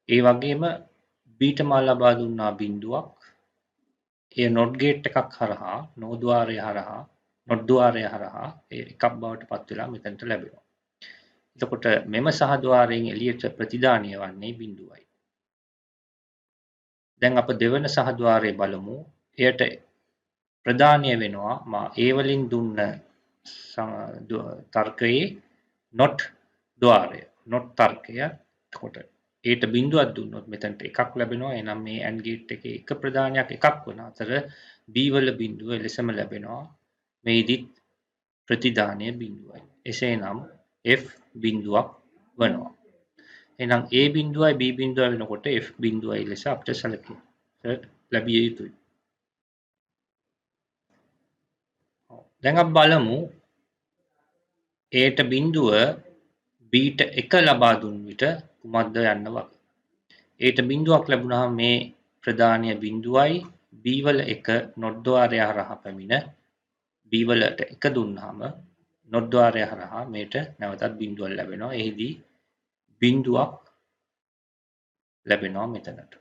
ඒ වගේම Bට මා ලබා දුන්නා බිඳුවක්. ඒ not gate එකක් හරහා not ద్వාරය හරහා එකක් බවට පත් වෙලා මෙතනට ලැබෙනවා. එතකොට මෙම සහද්වාරයෙන් එළියට ප්‍රතිදානය වන්නේ බිඳුවයි. දැන් අප දෙවන සහද්වාරය බලමු. එයට ප්‍රදානය වෙනවා මා A වලින් දුන්න තර්කයේ not ద్వාරය not තර්කය. එතකොට Aට බිඳුවක් දුන්නොත් මෙතනට එකක් ලැබෙනවා. එහෙනම් මේ AND gate එකේ එක ප්‍රදානයක් එකක් වන අතර B වල බිඳුව එලෙසම ලැබෙනවා. මේදිත් ප්‍රතිදානය බිඳුවයි. එසේනම් F බිඳුවක් වනවා. එහෙනම් A බිඳුවයි B බිඳුවයි වෙනකොට F බිඳුවයි ලෙස අපිට සැලකිය ලැබිය යුතුයි. දැන් අපි බලමු Aට බිඳුව Bට 1 ලබා දුන් විට කුමක්ද යන්න වගේ. Aට බිඳුවක් ලැබුණාම මේ ප්‍රදානය බිඳුවයි B වල 1 not ద్వාරය හරහා පැමිණ B වලට 1 දුන්නාම not ద్వාරය හරහා මේට නැවතත් බිඳුවක් ලැබෙනවා. එහිදී බිඳුවක් ලැබෙනවා මෙතනට.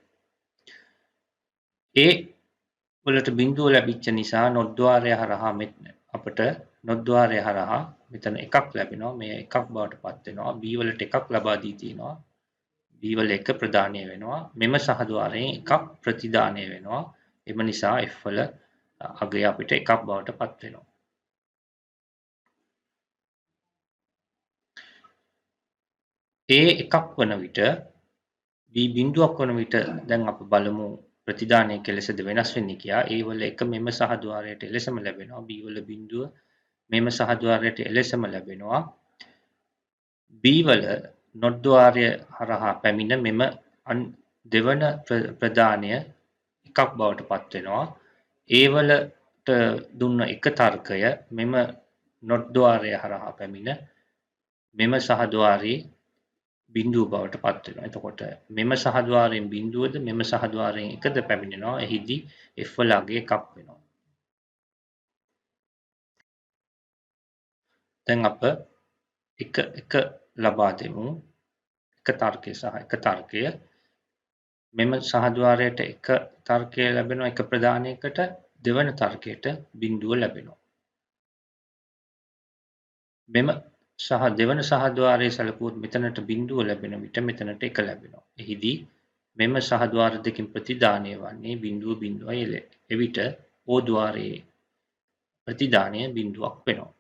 A වලට බිඳුව ලැබිච්ච නිසා not ద్వාරය හරහා අපට not ద్వාරය හරහා මෙතන එකක් ලැබෙනවා. මේ එකක් බවට පත් වෙනවා. B වලට එකක් ලබා දී තිනවා. B වල 1 ප්‍රදානය වෙනවා. මෙම සහද්වාරයෙන් එකක් ප්‍රතිදානය වෙනවා. එම නිසා F වල අගය අපිට එකක් බවට පත් වෙනවා. A එකක් වන විට B බිඳුවක් වන විට දැන් අප බලමු ප්‍රතිදානය කෙලෙසද වෙනස් වෙන්නේ කියලා. A වල 1 මෙම සහද්වාරයට එලෙසම ලැබෙනවා. B වල බිඳුව මෙම සහද්වාරයට එලෙසම ලැබෙනවා. B වල නොද්වාරය හරහා පැමිණ මෙම දෙවන ප්‍රදානය එකක් බවට පත් වෙනවා. A වලට දුන්න එක තර්කය මෙම නොද්වාරය හරහා පැමිණ මෙම සහද්වාරයේ බිඳුව බවට පත් වෙනවා. එතකොට මෙම සහද්වාරයෙන් බිඳුවද මෙම සහද්වාරයෙන් එකද පැමිණෙනවා. එහිදී F වල අගය එකක් වෙනවා. දැන් අප එක ලබා දෙමු. එක තර්කය සහ එක තර්කය. මෙම සහද්වාරයට එක තර්කය ලැබෙනවා එක ප්‍රදානයකට, දෙවන තර්කයට බිඳුව ලැබෙනවා. මෙම දෙවන සහද්වාරයේ සැලකුවොත් මෙතනට බිඳුව ලැබෙන විට මෙතනට එක ලැබෙනවා. එහිදී මෙම සහද්වාර දෙකින් ප්‍රතිදානය වන්නේ බිඳුව බිඳුවයි එවිට O ద్వාරයේ ප්‍රතිදානය බිඳුවක් වෙනවා.